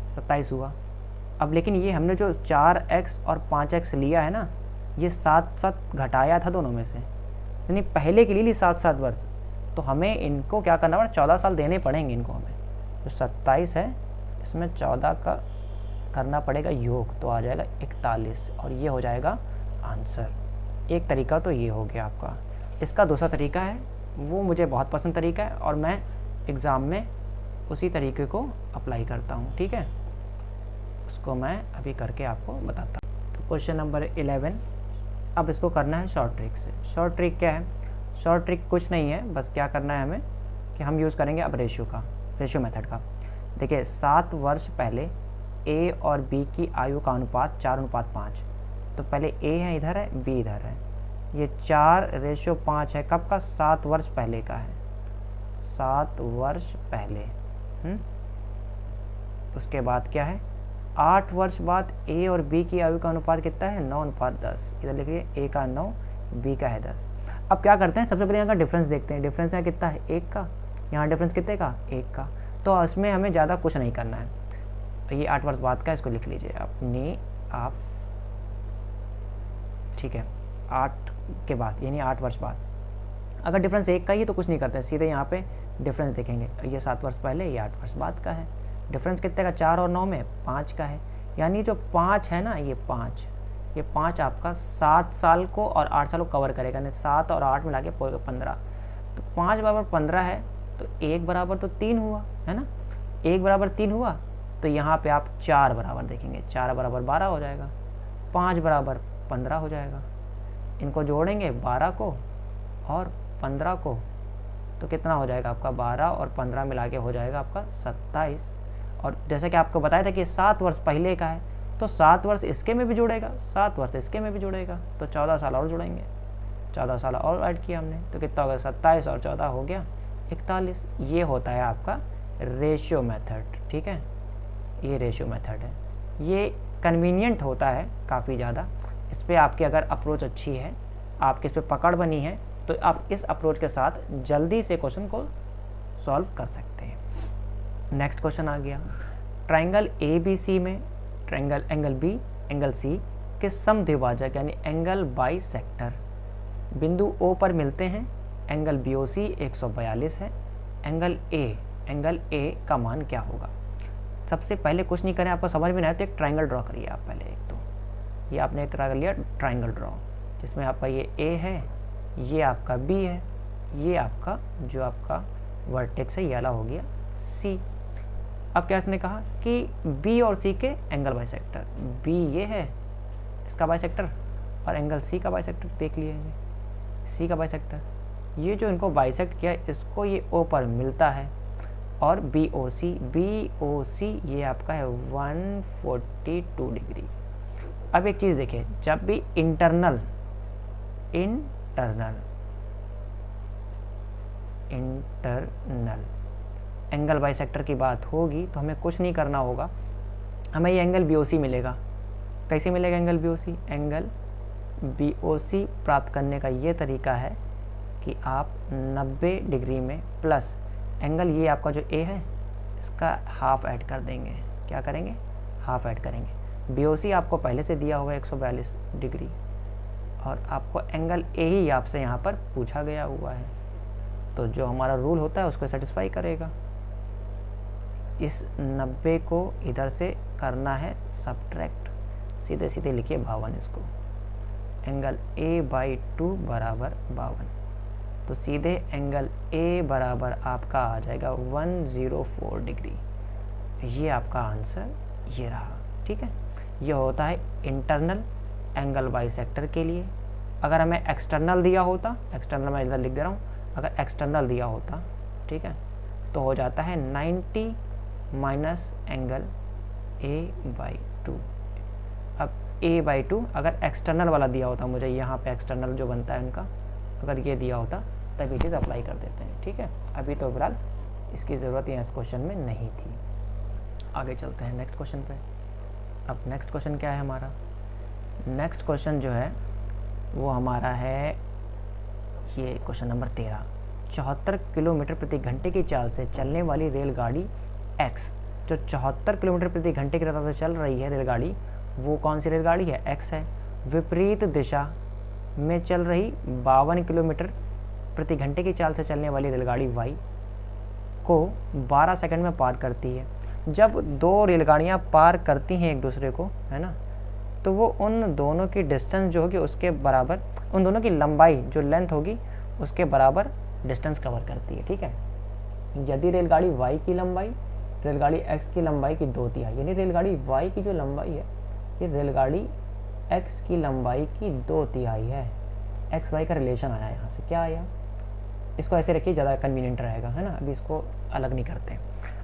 27 हुआ। अब लेकिन ये हमने जो 4x और 5x लिया है ना, ये 7 घटाया था दोनों में से, यानी पहले के लिए 7 वर्ष, तो हमें इनको क्या करना पड़ा, 14 साल देने पड़ेंगे इनको हमें। जो 27 है इसमें 14 का करना पड़ेगा योग, तो आ जाएगा 41 और ये हो जाएगा आंसर। एक तरीका तो ये हो गया आपका। इसका दूसरा तरीका है, वो मुझे बहुत पसंद तरीका है और मैं एग्ज़ाम में उसी तरीके को अप्लाई करता हूँ, ठीक है, उसको मैं अभी करके आपको बताता हूँ। तो क्वेश्चन नंबर 11, अब इसको करना है शॉर्ट ट्रिक से। शॉर्ट ट्रिक क्या है, शॉर्ट ट्रिक कुछ नहीं है, बस क्या करना है हमें कि हम यूज़ करेंगे अब रेशियो मेथड का। देखिए 7 वर्ष पहले ए और बी की आयु का अनुपात 4:5। तो पहले ए है इधर है, बी इधर है, ये 4:5 है, कब का? 7 वर्ष पहले का है, 7 वर्ष पहले। उसके बाद क्या है? 8 वर्ष बाद ए और बी की आयु का अनुपात कितना है? 9:10। इधर लिखिए, ए का 9, बी का है 10। अब क्या करते हैं, सबसे पहले यहाँ का डिफरेंस देखते हैं। डिफरेंस यहाँ कितना है? 1 का। यहाँ डिफरेंस कितने का? 1 का। तो इसमें हमें ज़्यादा कुछ नहीं करना है। तो ये 8 वर्ष बाद का, इसको लिख लीजिए अपनी आप, ठीक है, 8 के बाद यानी 8 वर्ष बाद। अगर डिफरेंस 1 का ही तो कुछ नहीं करते हैं, सीधे यहाँ पे डिफरेंस देखेंगे। ये 7 वर्ष पहले, ये 8 वर्ष बाद का है। डिफरेंस कितने का? 4 और 9 में 5 का है, यानी जो 5 है ना, ये 5 आपका 7 साल को और 8 साल को कवर करेगा, यानी 7 और 8 मिला के 15। तो 5 बराबर 15 है, तो 1 बराबर तो 3 हुआ है ना, 1 बराबर 3 हुआ। तो यहाँ पे आप 4 बराबर देखेंगे, 4 बराबर 12 हो जाएगा, 5 बराबर 15 हो जाएगा। इनको जोड़ेंगे 12 को और 15 को, तो कितना हो जाएगा आपका? 12 और 15 मिला के हो जाएगा आपका 27। और जैसे कि आपको बताया था कि 7 वर्ष पहले का है, तो 7 वर्ष इसके में भी जुड़ेगा, 7 वर्ष इसके में भी जुड़ेगा, तो 14 साल और जुड़ेंगे, 14 साल और ऐड किया हमने, तो कितना होगा? 27 और 14 हो गया 41। ये होता है आपका रेशियो मेथड, ठीक है, ये रेशियो मेथड है। ये कन्वीनियंट होता है काफ़ी ज़्यादा। इस पर आपकी अगर अप्रोच अच्छी है, आपकी इस पर पकड़ बनी है, तो आप इस अप्रोच के साथ जल्दी से क्वेश्चन को सॉल्व कर सकते हैं। नेक्स्ट क्वेश्चन आ गया, ट्राइंगल ए बी सी में एंगल बी एंगल सी के समद्विभाजक यानी एंगल बाइसेक्टर बिंदु ओ पर मिलते हैं। एंगल बी ओ सी 142 है। एंगल ए का मान क्या होगा? सबसे पहले कुछ नहीं करें, आपको समझ में नहीं आया तो एक ट्राइंगल ड्रॉ करिए आप पहले। एक तो ये आपने एक कर लिया ट्राइंगल ड्रॉ, जिसमें आपका ये ए है, ये आपका बी है, ये आपका जो आपका वर्टेक्स है ये वाला हो गया सी। अब क्या इसने कहा कि बी और सी के एंगल बाइसेक्टर, बी ये है इसका बाइसेक्टर और एंगल सी का बाइसेक्टर देख लिए, सी का बाइसेक्टर, ये जो इनको बाइसेक्ट किया इसको ये ओ पर मिलता है। और बी ओ सी ये आपका है 142 डिग्री। अब एक चीज़ देखिए, जब भी इंटरनल एंगल बाइसेक्टर की बात होगी तो हमें कुछ नहीं करना होगा, हमें ये एंगल BOC मिलेगा। कैसे मिलेगा एंगल BOC? एंगल BOC प्राप्त करने का ये तरीका है कि आप 90 डिग्री में प्लस एंगल ये आपका जो A है इसका हाफ ऐड कर देंगे। क्या करेंगे? हाफ ऐड करेंगे। BOC आपको पहले से दिया हुआ है 142 डिग्री और आपको एंगल A ही आपसे यहाँ पर पूछा गया हुआ है, तो जो हमारा रूल होता है उसको सेटिस्फाई करेगा। इस 90 को इधर से करना है सब्ट्रैक्ट, सीधे सीधे लिखिए 52 इसको। एंगल A/2 बराबर 52, तो सीधे एंगल A बराबर आपका आ जाएगा 104 डिग्री। ये आपका आंसर ये रहा, ठीक है। ये होता है इंटरनल एंगल बाइसेक्टर के लिए। अगर हमें एक्सटर्नल दिया होता, एक्सटर्नल मैं इधर लिख दे रहा हूँ, अगर एक्सटर्नल दिया होता, ठीक है, तो हो जाता है 90 माइनस एंगल A/2। अब A/2 अगर एक्सटर्नल वाला दिया होता मुझे, यहाँ पे एक्सटर्नल जो बनता है उनका, अगर ये दिया होता तब ये चीज़ अप्लाई कर देते हैं, ठीक है। अभी तो फिलहाल इसकी ज़रूरत यहाँ इस क्वेश्चन में नहीं थी। आगे चलते हैं नेक्स्ट क्वेश्चन पे। अब नेक्स्ट क्वेश्चन क्या है हमारा? नेक्स्ट क्वेश्चन जो है वो हमारा है ये क्वेश्चन नंबर 13। 74 किलोमीटर प्रति घंटे की चाल से चलने वाली रेलगाड़ी X, जो 74 किलोमीटर प्रति घंटे की रफ्तार से चल रही है रेलगाड़ी, वो कौन सी रेलगाड़ी है? X है। विपरीत दिशा में चल रही 52 किलोमीटर प्रति घंटे की चाल से चलने वाली रेलगाड़ी Y को 12 सेकंड में पार करती है। जब दो रेलगाड़ियाँ पार करती हैं एक दूसरे को, है ना, तो वो उन दोनों की डिस्टेंस जो होगी उसके बराबर, उन दोनों की लंबाई जो लेंथ होगी उसके बराबर डिस्टेंस कवर करती है, ठीक है। यदि रेलगाड़ी Y की लंबाई रेलगाड़ी X की लंबाई की 2/3, यानी रेलगाड़ी Y की जो लंबाई है ये रेलगाड़ी X की लंबाई की 2/3 है। XY का रिलेशन आया यहाँ से, क्या आया? इसको ऐसे रखिए, ज़्यादा कन्वीनियंट रहेगा, है ना। अभी इसको अलग नहीं करते।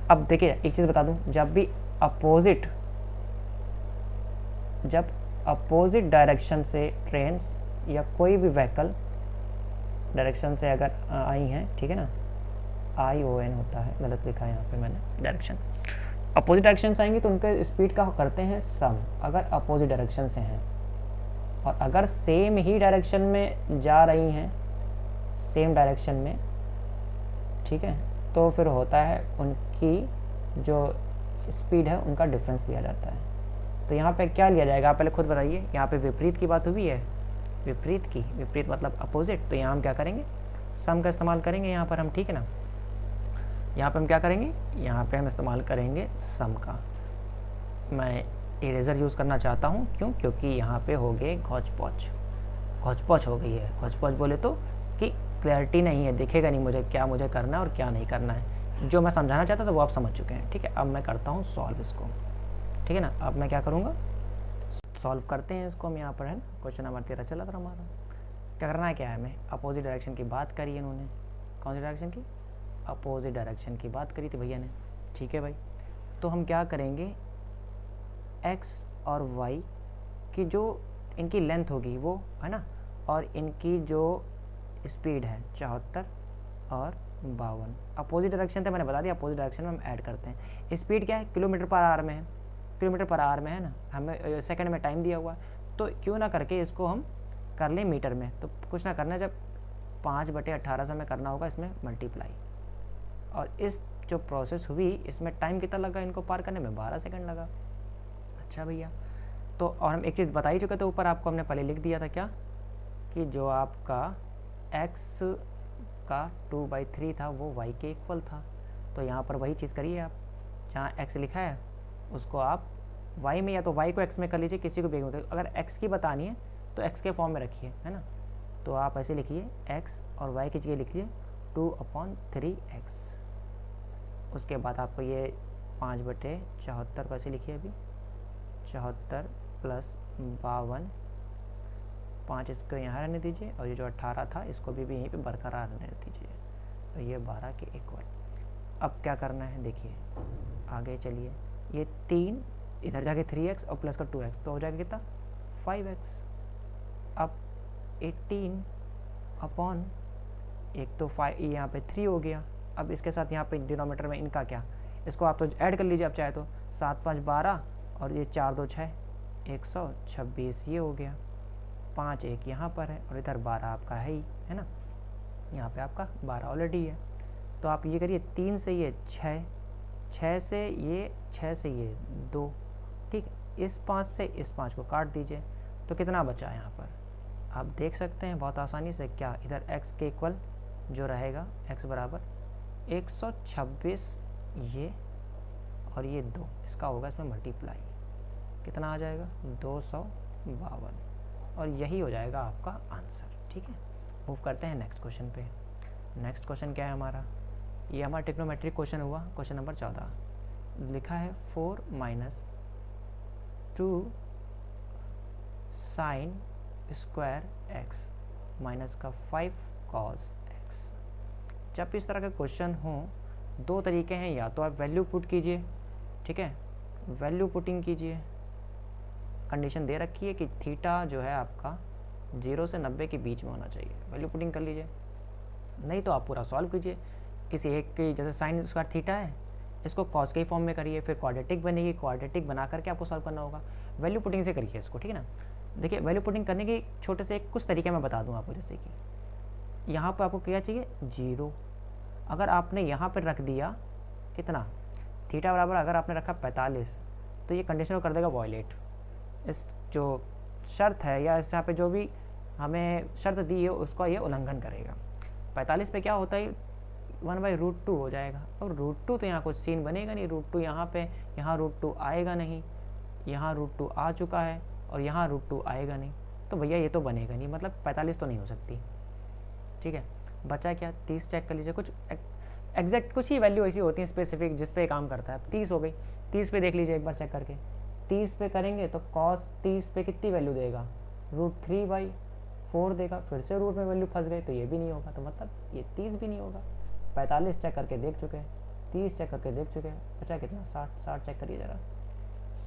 अब देखिए एक चीज़ बता दूं, जब भी अपोजिट जब अपोजिट डायरेक्शन से ट्रेन्स या कोई भी व्हीकल डायरेक्शन से अगर आई हैं, ठीक है ना, ION होता है, गलत लिखा है यहाँ पे मैंने डायरेक्शन, अपोजिट डायरेक्शन से आएंगे तो उनके स्पीड का करते हैं सम, अगर अपोजिट डायरेक्शन से हैं। और अगर सेम ही डायरेक्शन में जा रही हैं, सेम डायरेक्शन में, ठीक है, तो फिर होता है उनकी जो स्पीड है उनका डिफरेंस लिया जाता है। तो यहाँ पे क्या लिया जाएगा, आप पहले खुद बताइए। यहाँ पे विपरीत की बात हुई है, विपरीत की, विपरीत मतलब अपोजिट, तो यहाँ हम क्या करेंगे, सम का इस्तेमाल करेंगे यहाँ पर हम, ठीक है ना। यहाँ पे हम क्या करेंगे, यहाँ पे हम इस्तेमाल करेंगे सम का। मैं इरेजर यूज़ करना चाहता हूँ, क्यों, क्योंकि यहाँ पे हो गए घौच पौच हो गई है। घौच पौच बोले तो कि क्लैरिटी नहीं है, दिखेगा नहीं मुझे क्या मुझे करना है और क्या नहीं करना है। जो मैं समझाना चाहता था वो आप समझ चुके हैं, ठीक है। अब मैं करता हूँ सॉल्व इसको, ठीक है ना। अब मैं क्या करूँगा, सॉल्व करते हैं इसको हम यहाँ पर, है ना। क्वेश्चन नंबर 13 चला था हमारा। क्या करना है, क्या है, हमें अपोजिट डायरेक्शन की बात करी है इन्होंने। कौन सी डायरेक्शन की, अपोजिट डायरेक्शन की बात करी थी भैया ने, ठीक है भाई। तो हम क्या करेंगे, x और y की जो इनकी लेंथ होगी वो, है ना, और इनकी जो स्पीड है 74 और 52, अपोजिट डायरेक्शन थे, मैंने बता दिया अपोजिट डायरेक्शन में हम ऐड करते हैं। स्पीड क्या है, किलोमीटर पर आवर में है, किलोमीटर पर आवर में है ना, हमें सेकंड में टाइम दिया हुआ है, तो क्यों ना करके इसको हम कर लें मीटर में। तो कुछ ना करना, जब 5/18 से हमें करना होगा इसमें मल्टीप्लाई। और इस जो प्रोसेस हुई इसमें टाइम कितना लगा इनको पार करने में, 12 सेकंड लगा। अच्छा भैया, तो और हम एक चीज़ बता ही चुके थे ऊपर, आपको हमने पहले लिख दिया था क्या, कि जो आपका x का 2/3 था वो y के इक्वल था। तो यहाँ पर वही चीज़ करिए आप, जहाँ x लिखा है उसको आप y में, या तो y को x में कर लीजिए, किसी को भी में। अगर x की बतानी है तो x के फॉर्म में रखिए, है ना। तो आप ऐसे लिखिए, x और y की जगह लिखिए 2/3x। उसके बाद आपको ये 5/74 को ऐसे लिखिए, अभी 74 + 52, 5 इसको यहाँ रहने दीजिए, और ये जो 18 था इसको भी यहीं पे बरकरार रहने दीजिए, तो ये 12 के इक्वल। अब क्या करना है, देखिए आगे चलिए, ये 3 इधर जाके 3x और प्लस का 2x, तो हो जाएगा कितना, 5x। अब 18 अपॉन, एक तो 5 यहाँ पे 3 हो गया। अब इसके साथ यहाँ पे डिनोमीटर में इनका क्या, इसको आप तो ऐड कर लीजिए आप चाहे तो, 7 × 5 = 12, और ये 4 × 2 = 6, 126 ये हो गया। 5 1 यहाँ पर है, और इधर 12 आपका है ही, है ना, यहाँ पे आपका 12 ऑलरेडी है। तो आप ये करिए, 3 से ये 6, 6 से ये 2, ठीक है। इस 5 से इस 5 को काट दीजिए, तो कितना बचा है यहाँ पर, आप देख सकते हैं बहुत आसानी से, क्या इधर x के इक्वल जो रहेगा, x बराबर 126 ये, और ये 2, इसका होगा इसमें मल्टीप्लाई, कितना आ जाएगा, 252, और यही हो जाएगा आपका आंसर, ठीक है। मूव करते हैं नेक्स्ट क्वेश्चन पे। नेक्स्ट क्वेश्चन क्या है हमारा, ये हमारा ट्रिग्नोमेट्रिक क्वेश्चन हुआ, क्वेश्चन नंबर 14। लिखा है 4 - 2 sin स्क्वायर x माइनस का 5 cos x। जब इस तरह के क्वेश्चन हो, दो तरीके हैं, या तो आप वैल्यू पुट कीजिए, ठीक है, वैल्यू पुटिंग कीजिए, कंडीशन दे रखी है कि थीटा जो है आपका 0 से 90 के बीच में होना चाहिए, वैल्यू पुटिंग कर लीजिए। नहीं तो आप पूरा सॉल्व कीजिए, किसी एक की, जैसे साइन स्क्वायर थीटा है, इसको कॉस के फॉर्म में करिए, फिर क्वाड्रेटिक बनेगी, क्वाड्रेटिक बना करके आपको सॉल्व करना होगा। वैल्यू पुटिंग से करिए इसको, ठीक है ना। देखिए वैल्यू पुटिंग करने के छोटे से कुछ तरीके मैं बता दूं आपको, जैसे कि यहाँ पर आपको क्या चाहिए, 0। अगर आपने यहाँ पर रख दिया कितना, थीटा बराबर अगर आपने रखा 45, तो ये कंडीशन को कर देगा वॉयलेट। इस जो शर्त है या इस यहाँ पे जो भी हमें शर्त दी है उसका ये उल्लंघन करेगा। 45 पे क्या होता है, 1/√2 हो जाएगा। अब √2 तो यहाँ कुछ सीन बनेगा नहीं, √2 यहाँ पे, यहाँ √2 आएगा नहीं, यहाँ √2 आ चुका है, और यहाँ √2 आएगा नहीं, तो भैया ये तो बनेगा नहीं, मतलब 45 तो नहीं हो सकती, ठीक है। बचा क्या, 30 चेक कर लीजिए, कुछ एग्जैक्ट कुछ ही वैल्यू ऐसी होती है स्पेसिफिक जिस पे काम करता है। 30 हो गई, 30 पे देख लीजिए एक बार चेक करके, 30 पे करेंगे तो cos 30 पे कितनी वैल्यू देगा, √3/4 देगा, फिर से रूट में वैल्यू फंस गई, तो ये भी नहीं होगा, तो मतलब ये 30 भी नहीं होगा। 45 चेक करके देख चुके हैं, 30 चेक करके देख चुके हैं, बचा कितना, 60 चेक करिए ज़रा,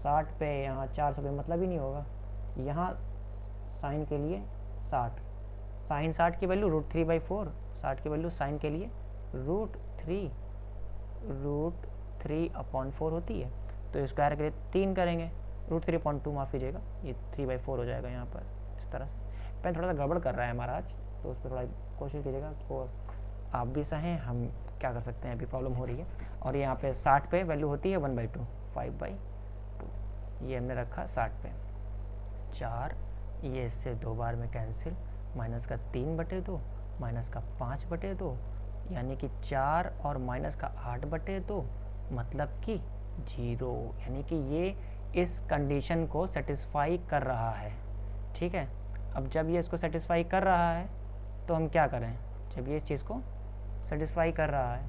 60 पे यहाँ 400 पे मतलब ही नहीं होगा। यहाँ साइन के लिए 60, साइन 60 की वैल्यू √3/4, 60 की वैल्यू साइन के लिए √3/4 होती है। तो स्क्वायर के लिए 3 करेंगे, √3/2 माफ़ कीजिएगा, ये 3/4 हो जाएगा यहाँ पर इस तरह से। पेन थोड़ा सा गड़बड़ कर रहा है हमारा आज, तो उस पर थोड़ा कोशिश कीजिएगा। तो आप भी सहें, हम क्या कर सकते हैं, अभी प्रॉब्लम हो रही है। और यहाँ पे 60 पे वैल्यू होती है 1/2, 5/2, ये हमने रखा 60 पे। 4 ये इससे 2 बार में कैंसिल, माइनस का 3/2, माइनस का 5/2, यानी कि 4 और माइनस का 8/2, मतलब कि 0, यानी कि ये इस कंडीशन को सेटिस्फाई कर रहा है। ठीक है, अब जब ये इसको सेटिस्फाई कर रहा है तो हम क्या करें, जब ये इस चीज़ को सेटिस्फाई कर रहा है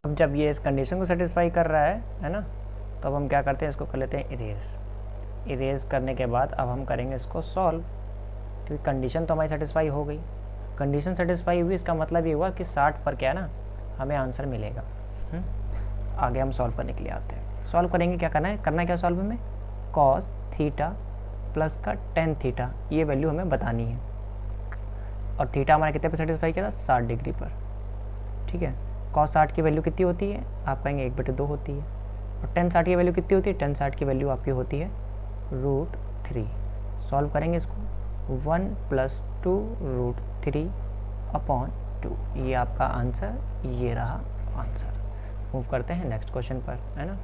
अब जब ये इस कंडीशन को सेटिस्फाई कर रहा है ना, तो अब हम क्या करते हैं, इसको कर लेते हैं इरेज करने के बाद अब हम करेंगे इसको सॉल्व, क्योंकि कंडीशन तो हमारी सेटिस्फाई हो गई। कंडीशन सेटिस्फाई हुई, इसका मतलब ये हुआ कि 60 पर क्या ना हमें आंसर मिलेगा। आगे हम सॉल्व करने के लिए आते हैं। सॉल्व करेंगे, क्या करना है क्या सॉल्व में, cos थीटा प्लस का tan थीटा, ये वैल्यू हमें बतानी है। और थीटा हमारे कितने पर सेटिस्फाई किया था, 60 डिग्री पर। ठीक है, cos 60 की वैल्यू कितनी होती है, आप कहेंगे 1/2 होती है। और tan 60 की वैल्यू कितनी होती है, tan 60 की वैल्यू आपकी होती है √3। सॉल्व करेंगे इसको, 1 + 2√3/2, ये आपका आंसर, ये रहा आंसर। मूव करते हैं नेक्स्ट क्वेश्चन पर, है ना।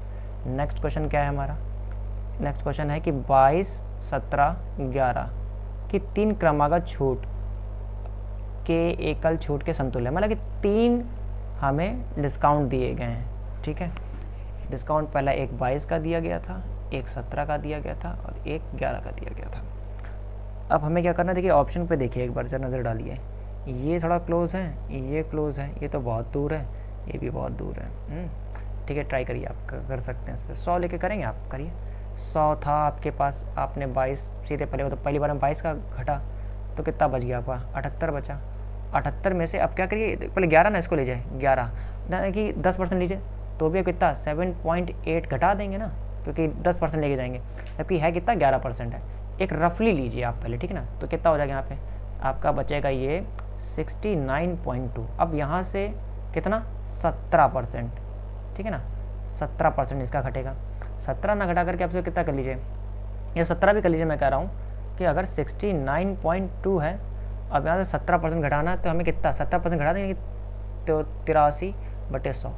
नेक्स्ट क्वेश्चन क्या है हमारा, नेक्स्ट क्वेश्चन है कि 22, 17, 11 की 3 क्रमागत छूट के एकल छूट के समतुल्य, मतलब कि 3 हमें डिस्काउंट दिए गए हैं। ठीक है, डिस्काउंट पहला एक 22 का दिया गया था, एक 17 का दिया गया था और एक 11 का दिया गया था। अब हमें क्या करना है, देखिए ऑप्शन पे देखिए एक बार से नज़र डालिए, ये थोड़ा क्लोज है, ये क्लोज है, ये तो बहुत दूर है, ये भी बहुत दूर है। ठीक है, ट्राई करिए, आप कर सकते हैं इस पर। 100 लेके करेंगे, आप करिए। 100 था आपके पास, आपने 22 सीधे पहले, तो पहली बार में 22 का घटा तो कितना बच गया आपका, 78 बचा। 78 में से अब क्या करिए, पहले 11 ना, इसको ले जाए 11 ना, कि 10% लीजिए तो भी कितना 7.8 घटा देंगे ना, क्योंकि 10% लेके जाएंगे, जबकि है कितना 11% है। एक रफली लीजिए आप पहले, ठीक है ना, तो कितना हो जाएगा यहाँ पे आपका बचेगा ये 69.2। अब यहाँ से कितना 17%, ठीक है ना, 17% इसका घटेगा। 17 ना घटा करके आपसे कितना कर लीजिए, या 17 भी कर लीजिए। मैं कह रहा हूँ कि अगर 69.2 है, अब यहाँ से 17% घटाना है तो हमें कितना 17% घटा देंगे तो 83/100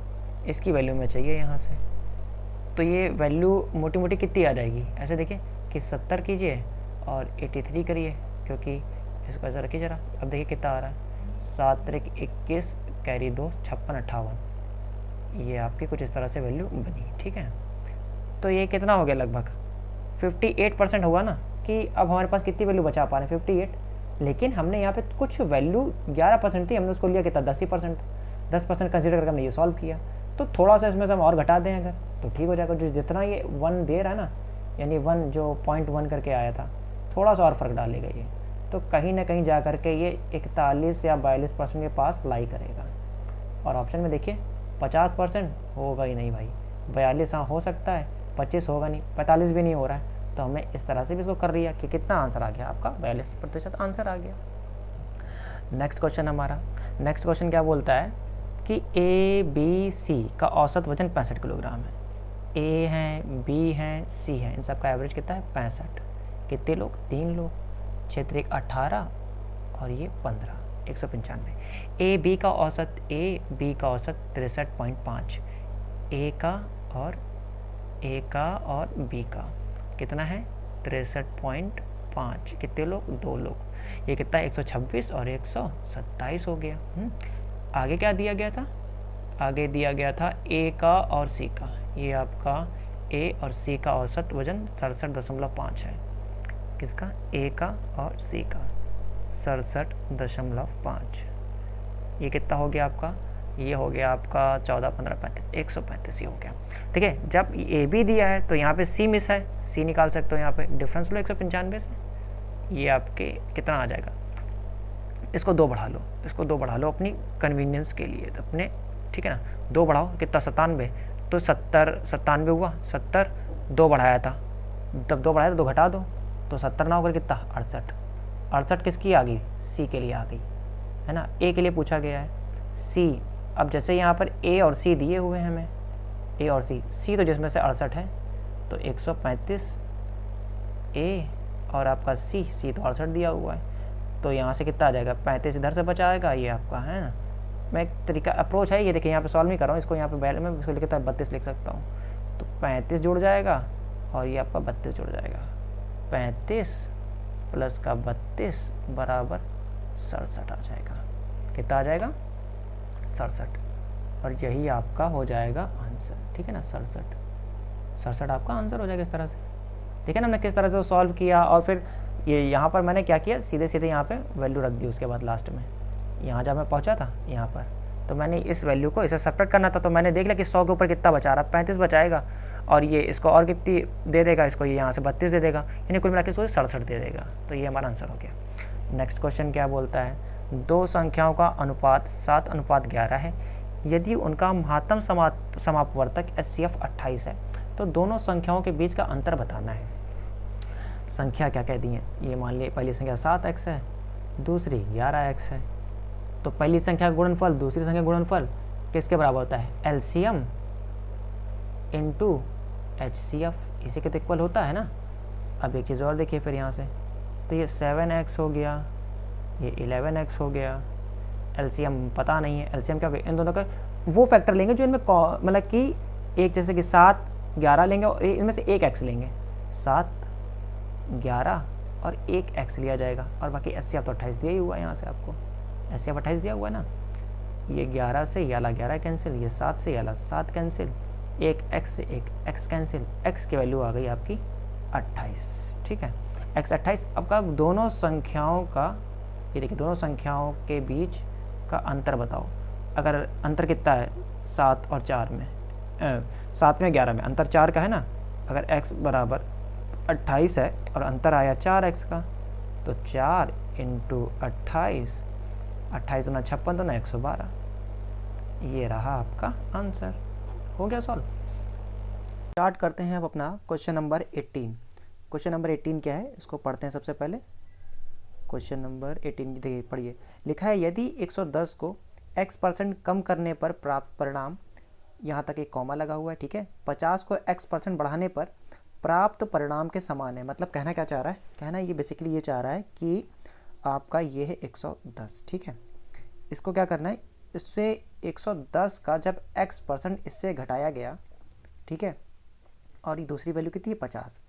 इसकी वैल्यू में चाहिए यहाँ से। तो ये वैल्यू मोटी मोटी कितनी आ जाएगी, ऐसे देखिए कि 70 कीजिए और 83 करिए, क्योंकि इसको ऐसा रखिए ज़रा। अब देखिए कितना आ रहा है, 7 × 21 कैरी 2 56 58, ये आपकी कुछ इस तरह से वैल्यू बनी। ठीक है, तो ये कितना हो गया, लगभग 58% हुआ ना, कि अब हमारे पास कितनी वैल्यू बचा पा रहे हैं 58, लेकिन हमने यहाँ पे कुछ वैल्यू 11% थी, हमने उसको लिया कितना 10% कंसिडर करके हमने ये सॉल्व किया। तो थोड़ा सा इसमें से हम और घटा दें अगर, तो ठीक हो जाएगा। जो जितना ये 1 दे रहा है ना, यानी 1 जो 0.1 करके आया था, थोड़ा सा और फर्क डालेगा ये, तो कहीं ना कहीं जा करके ये 41 या 42% के पास लाई करेगा। और ऑप्शन में देखिए 50% होगा ही नहीं भाई, 42 हाँ हो सकता है, 25 होगा नहीं, 45 भी नहीं हो रहा है। तो हमें इस तरह से भी इसको कर लिया कि कितना आंसर आ गया आपका, 42% आंसर आ गया। नेक्स्ट क्वेश्चन हमारा, नेक्स्ट क्वेश्चन क्या बोलता है कि ABC का औसत वजन 65 किलोग्राम है। A है, B है, C है, इन सब का एवरेज कितना है 65। कितने लोग, 3 लोग, क्षेत्र 18 और ये 15, 195। A B का औसत 63.5, A का और B का कितना है 63.5। कितने लोग, 2 लोग, ये कितना 126 और 127 हो गया। आगे क्या दिया गया था, आगे दिया गया था A का और C का, ये आपका A और C का औसत वजन 67.5 है। किसका, A का और C का 67.5। ये कितना हो गया आपका, ये हो गया आपका 14, 15, 35, 135 ये हो गया। ठीक है, जब A B दिया है तो यहाँ पे C मिस है, C निकाल सकते हो, यहाँ पे डिफरेंस लो 195 से, ये आपके कितना आ जाएगा इसको 2 बढ़ा लो, इसको 2 बढ़ा लो अपनी कन्वीनियंस के लिए अपने, ठीक है ना। 2 बढ़ाओ कितना 97, तो 97 हुआ, 70 2 बढ़ाया था, तब 2 बढ़ाया तो 2 घटा दो, तो 70 ना होकर कितना 68, 68 किसकी आ गई, सी के लिए आ गई, है ना। ए के लिए पूछा गया है, सी। अब जैसे यहाँ पर ए और सी दिए हुए हैं हमें, ए और सी तो जिसमें से 68 है, तो 135 ए और आपका सी तो 68 दिया हुआ है, तो यहाँ से कितना आ जाएगा 35 इधर से बचा आएगा, ये आपका है ना। मैं एक तरीका अप्रोच है ये, देखिए यहाँ पे सॉल्व नहीं कर रहा हूँ इसको, यहाँ पे बैल में इसको लिखता है 32 लिख सकता हूँ, तो 35 जुड़ जाएगा और ये आपका 32 जुड़ जाएगा, 35 प्लस का 32 बराबर 67 आ जाएगा, कितना आ जाएगा 67, और यही आपका हो जाएगा आंसर, ठीक है ना। 67 आपका आंसर हो जाएगा इस तरह से। ठीक है ना, हमने किस तरह से सॉल्व किया, और फिर ये यहाँ पर मैंने क्या किया, सीधे सीधे यहाँ पे वैल्यू रख दी, उसके बाद लास्ट में यहाँ जब मैं पहुँचा था यहाँ पर, तो मैंने इस वैल्यू को इसे सब्ट्रैक्ट करना था, तो मैंने देख लिया कि 100 के ऊपर कितना बचा रहा, 35 बचाएगा, और ये इसको और कितनी दे देगा, इसको ये यहाँ से 32 दे देगा, यानी कुल मिला के इसको 67 दे देगा, तो ये हमारा आंसर हो गया। नेक्स्ट क्वेश्चन क्या बोलता है, दो संख्याओं का अनुपात 7:11 है, यदि उनका महत्तम समापवर्तक HCF 28 है, तो दोनों संख्याओं के बीच का अंतर बताना है। संख्या क्या कह दी है, ये मान लिए पहली संख्या 7x है, दूसरी 11x है, तो पहली संख्या गुणनफल दूसरी संख्या गुणनफल किसके बराबर होता है, LCM इंटू HCF, इसी के तो इक्वल होता है ना। अब एक चीज़ और देखिए फिर यहाँ से, तो ये 7x हो गया, ये 11x हो गया, LCM पता नहीं है, LCM क्या होगा, इन दोनों का वो फैक्टर लेंगे जो इनमें मतलब कि एक, जैसे कि 7 11 लेंगे और इनमें से एक x लेंगे, 7 11 और एक x लिया जाएगा, और बाकी HCF तो 28 दिया ही हुआ है, यहाँ से आपको HCF 28 दिया हुआ है ना। ये 11 से याला 11 कैंसिल, ये 7 से याला 7 कैंसिल, एक x से एक x कैंसिल, x की वैल्यू आ गई आपकी 28, ठीक है, x 28। अब का दोनों संख्याओं का, ये देखिए दोनों संख्याओं के बीच का अंतर बताओ, अगर अंतर कितना है 7 और 4 में, 7 में 11 में अंतर 4 का है ना, अगर x बराबर 28 है और अंतर आया 4x का, तो 4 इंटू 28, 28 दूना 56 दूना 112, ये रहा आपका आंसर, हो गया सॉल्व। स्टार्ट करते हैं अब अपना क्वेश्चन नंबर 18। क्वेश्चन नंबर 18 क्या है, इसको पढ़ते हैं सबसे पहले। क्वेश्चन नंबर 18 देखिए पढ़िए, लिखा है यदि 110 को x% कम करने पर प्राप्त परिणाम, यहाँ तक एक कॉमा लगा हुआ है, ठीक है, 50 को x% बढ़ाने पर प्राप्त परिणाम के समान है। मतलब कहना क्या चाह रहा है, कहना ये बेसिकली ये चाह रहा है कि आपका ये है 110, ठीक है, इसको क्या करना है, इससे 110 का जब x% इससे घटाया गया, ठीक है, और ये दूसरी वैल्यू कितनी है 50,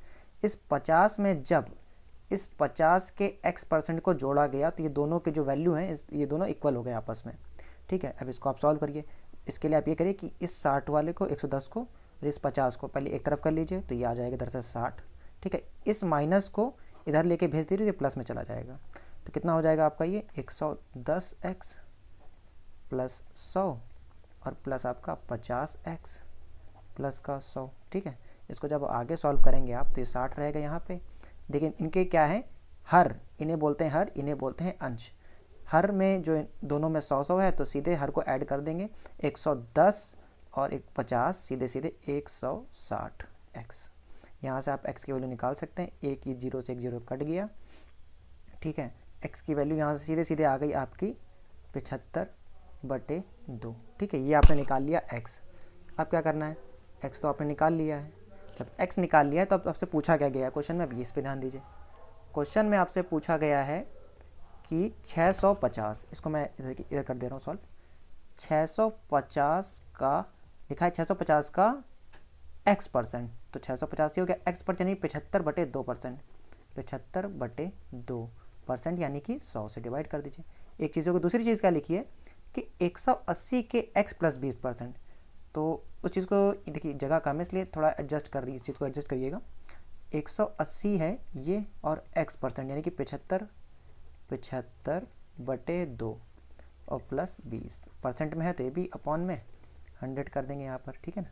इस 50 में जब इस 50 के x% को जोड़ा गया, तो ये दोनों के जो वैल्यू हैं ये दोनों इक्वल हो गए आपस में, ठीक है। अब इसको आप सॉल्व करिए। इसके लिए आप ये करिए कि इस 60 वाले को 110 को और इस 50 को पहले एक तरफ कर लीजिए, तो ये आ जाएगा इधर से 60, ठीक है, इस माइनस को इधर लेके भेज दीजिए, प्लस में चला जाएगा, तो कितना हो जाएगा आपका ये 110x प्लस 100 और प्लस आपका 50x प्लस का 100, ठीक है। इसको जब आगे सॉल्व करेंगे आप, तो ये 60 रहेगा यहाँ पे। देखिए इनके क्या है, हर, इन्हें बोलते हैं हर, इन्हें बोलते हैं अंश। हर में जो दोनों में 100 है, तो सीधे हर को ऐड कर देंगे, 110 और एक 50, सीधे सीधे 160x। यहाँ से आप x की वैल्यू निकाल सकते हैं, एक ही 0 से एक 0 कट गया, ठीक है। x की वैल्यू यहाँ से सीधे सीधे आ गई आपकी 75/2, ठीक है, ये आपने निकाल लिया x। अब क्या करना है, x तो आपने निकाल लिया है, जब x निकाल लिया है तो अब आपसे पूछा क्या गया है क्वेश्चन में, अब इस पे ध्यान दीजिए। क्वेश्चन में आपसे पूछा गया है कि 650, इसको मैं इधर कर दे रहा हूँ सॉल्व, 650 का लिखा है 650 का x%, तो 650 ही हो गया x% यानी 75/2%, 75/2%, यानी कि 100 से डिवाइड कर दीजिए। एक चीज़ों को दूसरी चीज़ क्या लिखी है कि 180 के x + 20%, तो उस चीज़ को देखिए जगह कम है इसलिए थोड़ा एडजस्ट कर रही, इस चीज़ को एडजस्ट करिएगा। 180 है ये और x% यानी कि 75/2 और प्लस 20% में है, तो ये भी अपॉन में 100 कर देंगे यहाँ पर, ठीक है ना,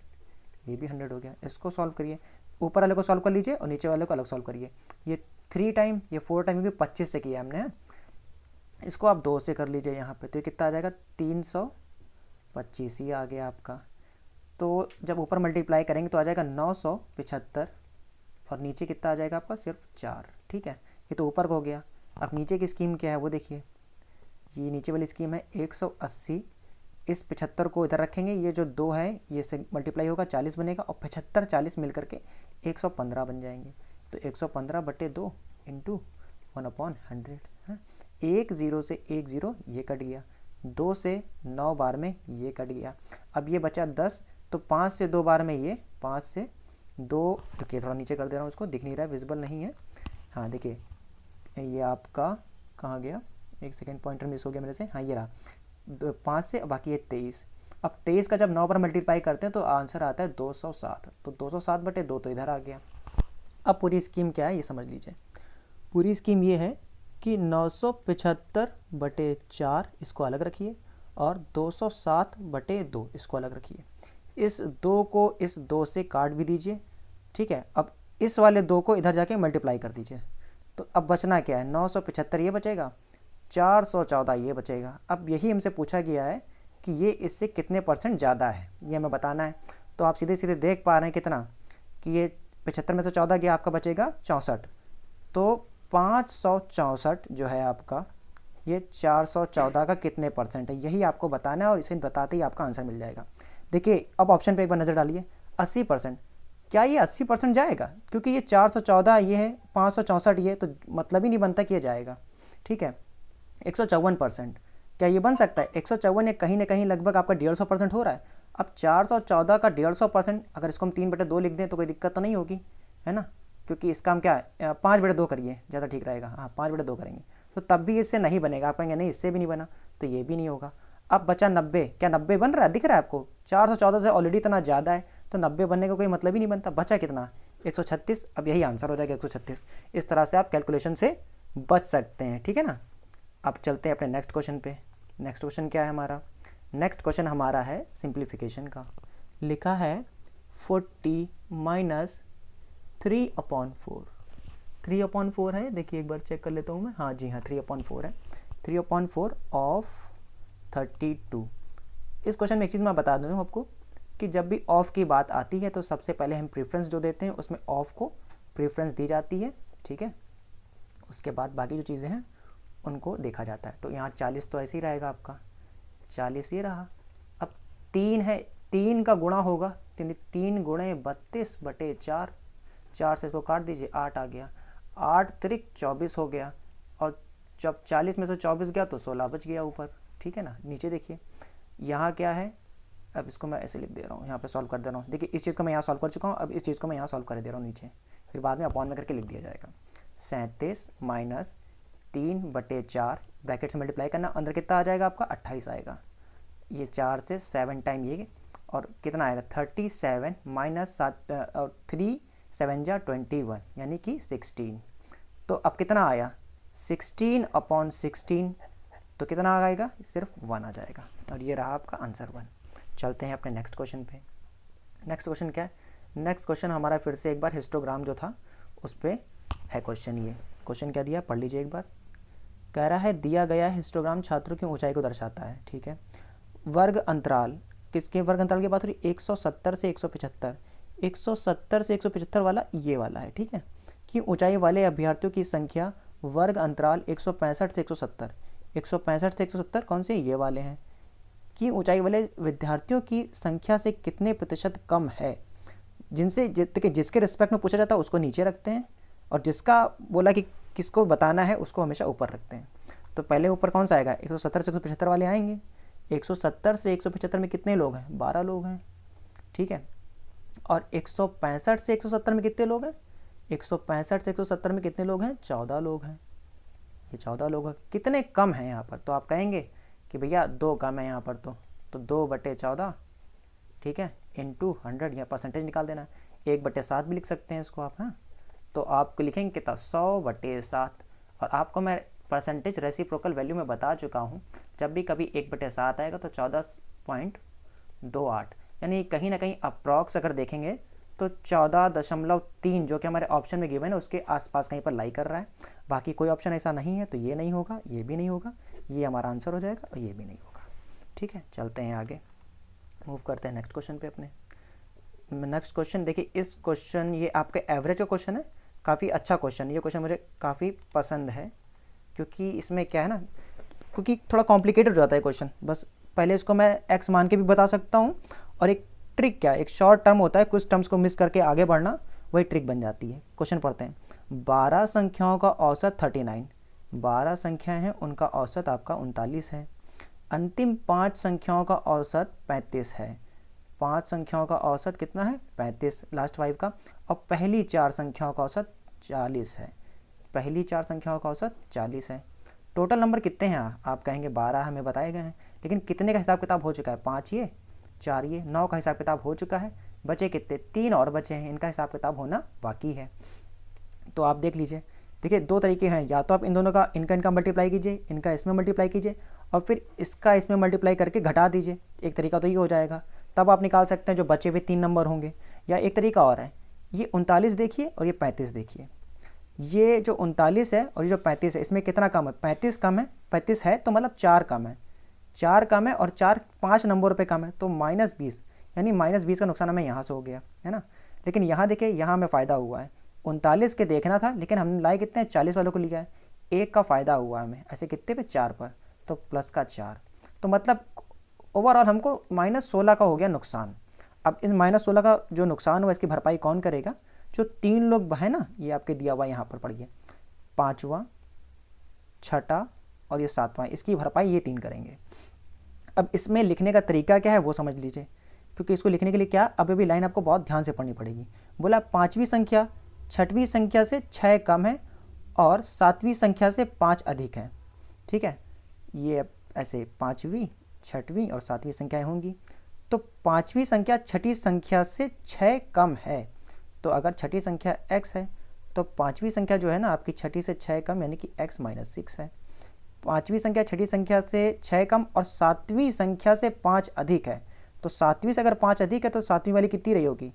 ये भी 100 हो गया। इसको सॉल्व करिए, ऊपर वाले को सॉल्व कर लीजिए और नीचे वाले को अलग सॉल्व करिए। ये 3 टाइम, ये 4 टाइम, क्योंकि 25 से किया हमने, इसको आप 2 से कर लीजिए यहाँ पे, तो ये कितना आ जाएगा 325 ही आ गया आपका। तो जब ऊपर मल्टीप्लाई करेंगे तो आ जाएगा 975 और नीचे कितना आ जाएगा आपका सिर्फ 4। ठीक है, ये तो ऊपर का हो गया। अब नीचे की स्कीम क्या है वो देखिए, ये नीचे वाली स्कीम है 180, इस 75 को इधर रखेंगे, ये जो 2 है ये से मल्टीप्लाई होगा 40 बनेगा और 75 40 मिल करके 115 बन जाएंगे। तो 115/2 इंटू 1/100 है। 1 0 से 1 0 ये कट गया, 2 से 9 बार में ये कट गया। अब ये बचा 10, तो 5 से 2 बार में ये 5 से 2, देखिए थोड़ा नीचे कर दे रहा हूँ, उसको दिख नहीं रहा है, विजिबल नहीं है। हाँ देखिए ये आपका कहाँ गया, एक सेकेंड पॉइंटर मिस हो गया मेरे से, हाँ ये रहा 5 से, बाकी ये 23। अब 23 का जब 9 पर मल्टीप्लाई करते हैं तो आंसर आता है 207, तो 207/2 तो इधर आ गया। अब पूरी स्कीम क्या है ये समझ लीजिए। पूरी स्कीम ये है कि 975/4 इसको अलग रखिए और 207/2 इसको अलग रखिए। इस 2 को इस 2 से काट भी दीजिए। ठीक है, अब इस वाले 2 को इधर जाके मल्टीप्लाई कर दीजिए। तो अब बचना क्या है, 975 ये बचेगा, 414 ये बचेगा। अब यही हमसे पूछा गया है कि ये इससे कितने % ज़्यादा है, ये हमें बताना है। तो आप सीधे सीधे देख पा रहे हैं कितना कि ये 75 में से 14 गया, आपका बचेगा 64। तो 564 जो है आपका, ये 414 का कितने % है, यही आपको बताना है और इसे बताते ही आपका आंसर मिल जाएगा। देखिए अब ऑप्शन पे एक बार नज़र डालिए, 80%। क्या ये 80% जाएगा? क्योंकि ये 414 ये है, 564 ये, तो मतलब ही नहीं बनता कि ये जाएगा। ठीक है, 154%। क्या ये बन सकता है? 154 ये कहीं ना कहीं लगभग आपका 150% हो रहा है। अब 414 का 150%, अगर इसको हम 3/2 लिख दें तो कोई दिक्कत तो नहीं होगी, है ना, क्योंकि इसका हम क्या है 5/2 करिए, ज़्यादा ठीक रहेगा। हाँ 5/2 करेंगे तो तब भी इससे नहीं बनेगा। आप कहेंगे नहीं इससे भी नहीं बना, तो ये भी नहीं होगा। अब बचा 90। क्या 90 बन रहा है? दिख रहा है आपको? 414 से ऑलरेडी इतना ज़्यादा है, तो 90 बनने का कोई मतलब ही नहीं बनता। बचा कितना? 136। अब यही आंसर हो जाएगा 136। इस तरह से आप कैलकुलेशन से बच सकते हैं। ठीक है ना। अब चलते हैं अपने नेक्स्ट क्वेश्चन पे। नेक्स्ट क्वेश्चन क्या है हमारा? नेक्स्ट क्वेश्चन हमारा है सिंप्लीफिकेशन का। लिखा है 40 - 3/4। 3/4 है, देखिए एक बार चेक कर लेता हूँ मैं। हाँ जी हाँ 3/4 है। 3/4 ऑफ 32। इस क्वेश्चन में एक चीज़ मैं बता दूँ आपको कि जब भी ऑफ की बात आती है तो सबसे पहले हम प्रेफरेंस जो देते हैं उसमें ऑफ को प्रेफरेंस दी जाती है। ठीक है, उसके बाद बाकी जो चीज़ें हैं उनको देखा जाता है। तो यहाँ 40 तो ऐसे ही रहेगा आपका, 40 ये रहा। अब 3 है, 3 का गुणा होगा, 3 × 32/4। 4 से इसको काट दीजिए, 8 आ गया। 8 त्रिक 24 हो गया, और जब 40 में से 24 गया तो 16 बच गया ऊपर। ठीक है ना। नीचे देखिए यहाँ क्या है, अब इसको मैं ऐसे लिख दे रहा हूँ, यहाँ पे सॉल्व कर दे रहा हूँ। देखिए इस चीज़ को मैं यहाँ सॉल्व कर चुका हूँ, अब इस चीज़ को मैं यहाँ सॉल्व कर दे रहा हूँ नीचे, फिर बाद में अपॉन में करके लिख दिया जाएगा। 37 - 3/4 ब्रैकेट से मल्टीप्लाई करना, अंदर कितना आ जाएगा आपका 28 आएगा। ये 4 से 7 टाइम ये, और कितना आएगा 37 - 7 और 3 7 जा 21 यानी कि 16। तो अब कितना आया 16/16, तो कितना आएगा सिर्फ 1 आ जाएगा, और ये रहा आपका आंसर 1। चलते हैं अपने नेक्स्ट क्वेश्चन पे। नेक्स्ट क्वेश्चन क्या है? नेक्स्ट क्वेश्चन हमारा फिर से एक बार हिस्टोग्राम जो था उस पर है क्वेश्चन। ये क्वेश्चन क्या दिया पढ़ लीजिए एक बार। कह रहा है दिया गया हिस्टोग्राम छात्रों की ऊंचाई को दर्शाता है। ठीक है, वर्ग अंतराल, किसके वर्ग अंतराल की बात हो रही? 170 से 175। 170 से 175 वाला ये वाला है। ठीक है, कि ऊंचाई वाले अभ्यर्थियों की संख्या वर्ग अंतराल 165 से 170। 165 से 170 कौन से? ये वाले हैं। कि ऊंचाई वाले विद्यार्थियों की संख्या से कितने % कम है। जिनसे जिसके रिस्पेक्ट में पूछा जाता है उसको नीचे रखते हैं, और जिसका बोला कि किसको बताना है उसको हमेशा ऊपर रखते हैं। तो पहले ऊपर कौन सा आएगा? 170 से 175 वाले आएंगे। 170 से 175 में कितने लोग हैं? 12 लोग हैं। ठीक है, और 165 से 170 में कितने लोग हैं? 165 से 170 में कितने लोग हैं? 14 लोग हैं। ये 14 लोग हैं, कितने कम हैं यहाँ पर? तो आप कहेंगे कि भैया 2 कम है यहाँ पर, तो 2/14। ठीक है, इंटू 100, या परसेंटेज निकाल देना। 1/7 भी लिख सकते हैं इसको आप। हाँ, तो आपको लिखेंगे कितना? 100/7। और आपको मैं परसेंटेज रेसिप्रोकल वैल्यू में बता चुका हूँ, जब भी कभी 1/7 आएगा तो 14.28, यानी कहीं ना कहीं अप्रॉक्स अगर देखेंगे तो 14.3 जो कि हमारे ऑप्शन में गिवन है उसके आसपास कहीं पर लाई कर रहा है। बाकी कोई ऑप्शन ऐसा नहीं है, तो ये नहीं होगा, ये भी नहीं होगा, ये हमारा आंसर हो जाएगा और ये भी नहीं होगा। ठीक है, चलते हैं आगे, मूव करते हैं नेक्स्ट क्वेश्चन पे अपने। नेक्स्ट क्वेश्चन देखिए, इस क्वेश्चन ये आपके एवरेज का क्वेश्चन है, काफ़ी अच्छा क्वेश्चन। ये क्वेश्चन मुझे काफ़ी पसंद है क्योंकि इसमें क्या है ना, क्योंकि थोड़ा कॉम्प्लिकेटेड हो जाता है क्वेश्चन। बस पहले इसको मैं एक्स मान के भी बता सकता हूँ, और एक ट्रिक क्या है, एक शॉर्ट टर्म होता है, कुछ टर्म्स को मिस करके आगे बढ़ना, वही ट्रिक बन जाती है। क्वेश्चन पढ़ते हैं। 12 संख्याओं का औसत 39, 12 संख्याएं हैं, उनका औसत आपका 39 है। अंतिम 5 संख्याओं का औसत 35 है। 5 संख्याओं का औसत कितना है? 35, लास्ट 5 का। और पहली 4 संख्याओं का औसत 40 है। पहली 4 संख्याओं का औसत 40 है। टोटल नंबर कितने हैं? आप कहेंगे 12 हमें बताए गए हैं, लेकिन कितने का हिसाब किताब हो चुका है? 5 ये, 4 ये, 9 का हिसाब किताब हो चुका है। बचे कितने? 3 और बचे हैं, इनका हिसाब किताब होना बाकी है। तो आप देख लीजिए, देखिए 2 तरीके हैं, या तो आप इन दोनों का इनका मल्टीप्लाई कीजिए, इनका इसमें मल्टीप्लाई कीजिए, और फिर इसका इसमें मल्टीप्लाई करके घटा दीजिए। एक तरीका तो ये हो जाएगा, तब आप निकाल सकते हैं जो बचे हुए 3 नंबर होंगे। या एक तरीका और है, ये 39 देखिए और ये 35 देखिए। ये जो 39 है और ये जो 35 है, इसमें कितना कम है? 35 कम है। 35 है तो मतलब 4 कम है, 4 कम है, और 4 5 नंबर पे कम है, तो -20, यानी -20 का नुकसान हमें यहाँ से हो गया है ना। लेकिन यहाँ देखिए, यहाँ हमें फ़ायदा हुआ है। 39 के देखना था, लेकिन हमने लाए कितने हैं? 40 वालों को लिया है। 1 का फ़ायदा हुआ हमें, ऐसे कितने पे? 4 पर, तो प्लस का 4। तो मतलब ओवरऑल हमको -16 का हो गया नुकसान। अब इस -16 का जो नुकसान हुआ, इसकी भरपाई कौन करेगा? जो 3 लोग है ना, ये आपके दिया हुआ यहाँ पर पढ़िए, 5वां, 6ठा और ये 7वां, इसकी भरपाई ये 3 करेंगे। अब इसमें लिखने का तरीका क्या है वो समझ लीजिए, क्योंकि इसको लिखने के लिए क्या, अब अभी लाइन आपको बहुत ध्यान से पढ़नी पड़ेगी। बोला 5वीं संख्या 6वीं संख्या से 6 कम है और 7वीं संख्या से 5 अधिक है। ठीक है, ये ऐसे 5वीं, 6वीं और 7वीं संख्याएं होंगी। तो 5वीं संख्या 6ठी संख्या से 6 कम है, तो अगर 6ठी संख्या x है तो 5वीं संख्या जो है ना आपकी 6ठी से 6 कम, यानी कि x - 6 है। 5वीं संख्या 6ठी संख्या से 6 कम और 7वीं संख्या से 5 अधिक है, तो 7वीं से अगर 5 अधिक है तो 7वीं वाली कितनी रही होगी?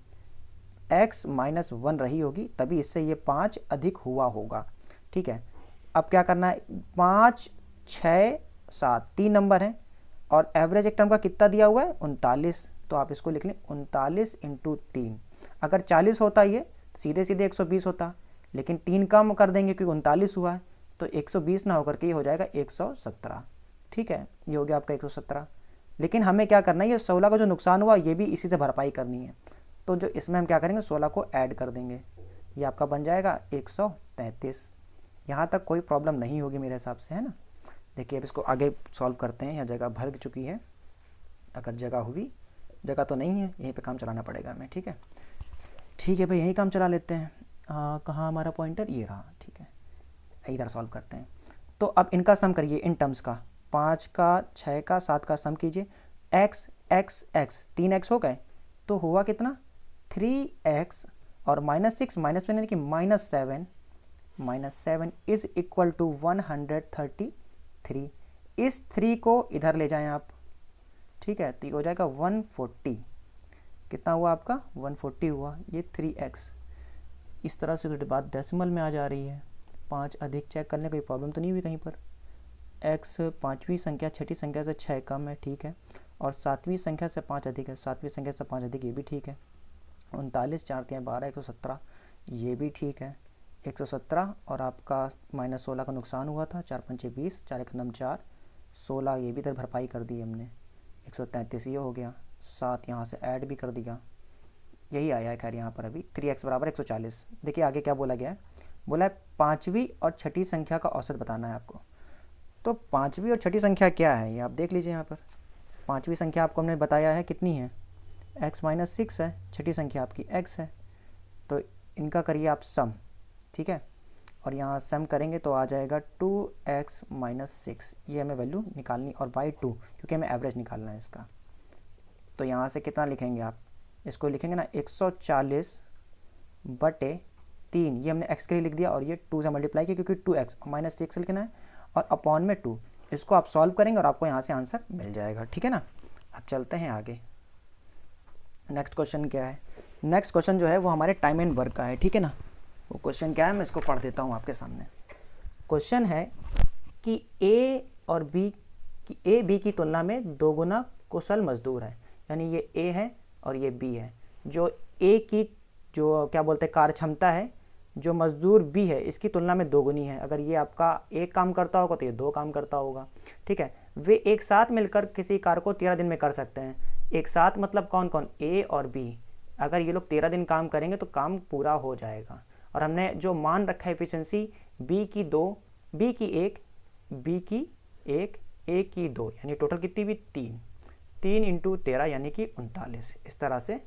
x - 1 रही होगी, तभी इससे ये 5 अधिक हुआ होगा। ठीक है, अब क्या करना है? 5, 6, 7 3 नंबर हैं, और एवरेज एक टर्म का कितना दिया हुआ है? 39। तो आप इसको लिख लें 39 × 3। अगर 40 होता ये सीधे सीधे 120 होता, लेकिन 3 कम कर देंगे क्योंकि 39 हुआ है, तो 120 ना होकर के ये हो जाएगा 117। ठीक है, ये हो गया आपका 117। लेकिन हमें क्या करना है, ये 16 का जो नुकसान हुआ ये भी इसी से भरपाई करनी है। तो जो इसमें हम क्या करेंगे, 16 को ऐड कर देंगे, ये आपका बन जाएगा 133। यहाँ तक कोई प्रॉब्लम नहीं होगी मेरे हिसाब से, है ना। देखिए अब इसको आगे सॉल्व करते हैं। यहाँ जगह भर चुकी है, अगर जगह हुई, जगह तो नहीं है, यहीं पे काम चलाना पड़ेगा हमें। ठीक है, ठीक है भाई, यही काम चला लेते हैं। कहाँ हमारा पॉइंटर? ये रहा। ठीक है, इधर सॉल्व करते हैं। तो अब इनका सम करिए इन टर्म्स का, 5 का, 6 का, 7 का सम कीजिए। x x x 3x हो गए, तो हुआ कितना? 3x और -6 -1 यानी कि -7 इज इक्वल टू 133। इस 3 को इधर ले जाएं आप। ठीक है, तो ये हो जाएगा 140। कितना हुआ आपका? 140 हुआ। ये 3x, इस तरह से तो बात डेसिमल में आ जा रही है। 5 अधिक चेक करने कोई प्रॉब्लम तो नहीं हुई कहीं पर। x 5वीं संख्या 6ठी संख्या से 6 कम है, ठीक है, और 7वीं संख्या से 5 अधिक है, 7वीं संख्या से 5 अधिक, ये भी ठीक है। 39 4 3 12 117, ये भी ठीक है। 117 और आपका -16 का नुकसान हुआ था, 4 5 20, 4 1 9 4, 16 ये भी इधर भरपाई कर दी हमने, 133 ये हो गया, 7 यहाँ से ऐड भी कर दिया, यही आया है। खैर यहाँ पर अभी 3x = 140। देखिए आगे क्या बोला गया है, बोला है 5वीं और 6ठी संख्या का औसत बताना है आपको। तो 5वीं और 6ठी संख्या क्या है ये आप देख लीजिए। यहाँ पर 5वीं संख्या आपको हमने बताया है कितनी है, x - 6 है, 6ठी संख्या आपकी x है। तो इनका करिए आप सम, ठीक है, और यहाँ सम करेंगे तो आ जाएगा 2x - 6, ये हमें वैल्यू निकालनी, और बाई 2 क्योंकि हमें एवरेज निकालना है इसका। तो यहाँ से कितना लिखेंगे आप, इसको लिखेंगे ना 140/3, ये हमने x के लिए लिख दिया, और ये 2 से मल्टीप्लाई किया क्योंकि 2x -6 लिखना है, और अपॉन में 2। इसको आप सॉल्व करेंगे और आपको यहाँ से आंसर मिल जाएगा। ठीक है ना, अब चलते हैं आगे। नेक्स्ट क्वेश्चन क्या है, नेक्स्ट क्वेश्चन जो है वो हमारे टाइम एंड वर्क का है, ठीक है ना। वो क्वेश्चन क्या है मैं इसको पढ़ देता हूँ आपके सामने। क्वेश्चन है कि ए बी की तुलना में 2 गुना कुशल मजदूर है, यानी ये ए है और ये बी है। जो ए की जो क्या बोलते हैं कार्य क्षमता है, जो मजदूर बी है इसकी तुलना में 2 गुनी है। अगर ये आपका एक काम करता होगा तो ये 2 काम करता होगा, ठीक है। वे एक साथ मिलकर किसी कार्य को 13 दिन में कर सकते हैं। एक साथ मतलब कौन कौन, ए और बी। अगर ये लोग 13 दिन काम करेंगे तो काम पूरा हो जाएगा। और हमने जो मान रखा है एफिशिएंसी, बी की 2, बी की 1, बी की 1, ए की 2, यानी टोटल कितनी भी 3, 3 इंटू 13 यानी कि 39। इस तरह से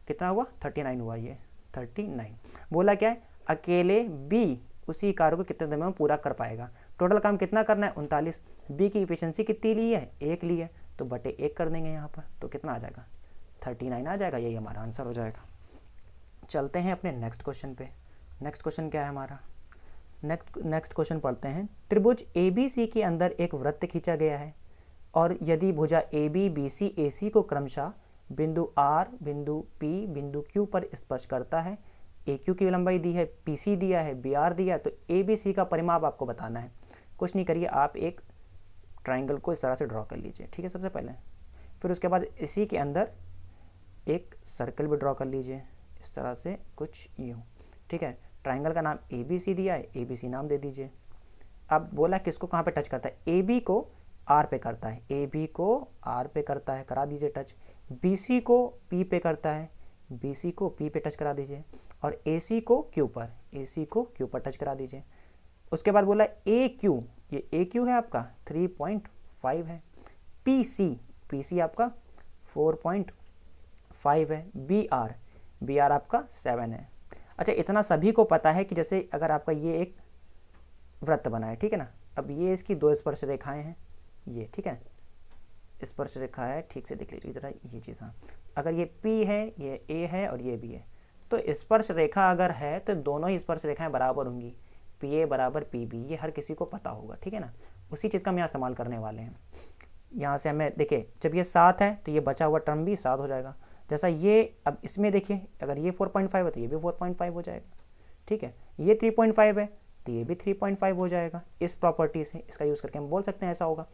कितना हुआ, 39 हुआ, ये 39। बोला क्या है, अकेले बी उसी कार्य को कितने दिन में पूरा कर पाएगा। टोटल काम कितना करना है, 39। बी की एफिशिएंसी कितनी ली है, 1 ली है, तो बटे 1 कर देंगे यहाँ पर, तो कितना आ जाएगा, 39 आ जाएगा। यही हमारा आंसर हो जाएगा। चलते हैं अपने नेक्स्ट क्वेश्चन पे। नेक्स्ट क्वेश्चन क्या है हमारा, नेक्स्ट क्वेश्चन पढ़ते हैं। त्रिभुज ABC के अंदर एक वृत्त खींचा गया है और यदि भुजा AB BC AC को क्रमशः बिंदु R, बिंदु P, बिंदु Q पर स्पर्श करता है, AQ की लंबाई दी है, PC दिया है, BR दिया है, तो ABC का परिमाप आपको बताना है। कुछ नहीं करिए, आप एक ट्राइंगल को इस तरह से ड्रॉ कर लीजिए, ठीक है, सबसे पहले। फिर उसके बाद इसी के अंदर एक सर्कल भी ड्रॉ कर लीजिए, इस तरह से कुछ यूँ, ठीक है। ट्राइंगल का नाम ABC दिया है, ABC नाम दे दीजिए। अब बोला किसको कहाँ पे टच करता है, AB को R पे करता है, AB को R पे करता है, करा दीजिए टच। BC को P पे करता है, BC को P पे टच करा दीजिए। और AC को Q पर, AC को Q पर टच करा दीजिए। उसके बाद बोला AQ, ये AQ है आपका 3.5 है। PC आपका 4.5 है। BR आपका 7 है। अच्छा, इतना सभी को पता है कि जैसे अगर आपका ये एक वृत्त बना है, ठीक है ना। अब ये इसकी 2 स्पर्श रेखाएं हैं, ये, ठीक है, स्पर्श रेखा है, ठीक से देख लीजिए जरा ये चीज़। हाँ, अगर ये P है, ये A है और ये B है, तो स्पर्श रेखा अगर है तो दोनों ही स्पर्श रेखाएं बराबर होंगी, PA बराबर PB, ये हर किसी को पता होगा, ठीक है ना। उसी चीज़ का हम यहाँ इस्तेमाल करने वाले हैं। यहाँ से हमें देखिए, जब ये 7 है तो ये बचा हुआ टर्म भी 7 हो जाएगा। जैसा ये, अब इसमें देखिए, अगर ये 4.5 है तो ये भी 4.5 हो जाएगा, ठीक है। ये 3.5 है तो ये भी 3.5 हो जाएगा। इस प्रॉपर्टी से, इसका यूज़ करके हम बोल सकते हैं ऐसा होगा।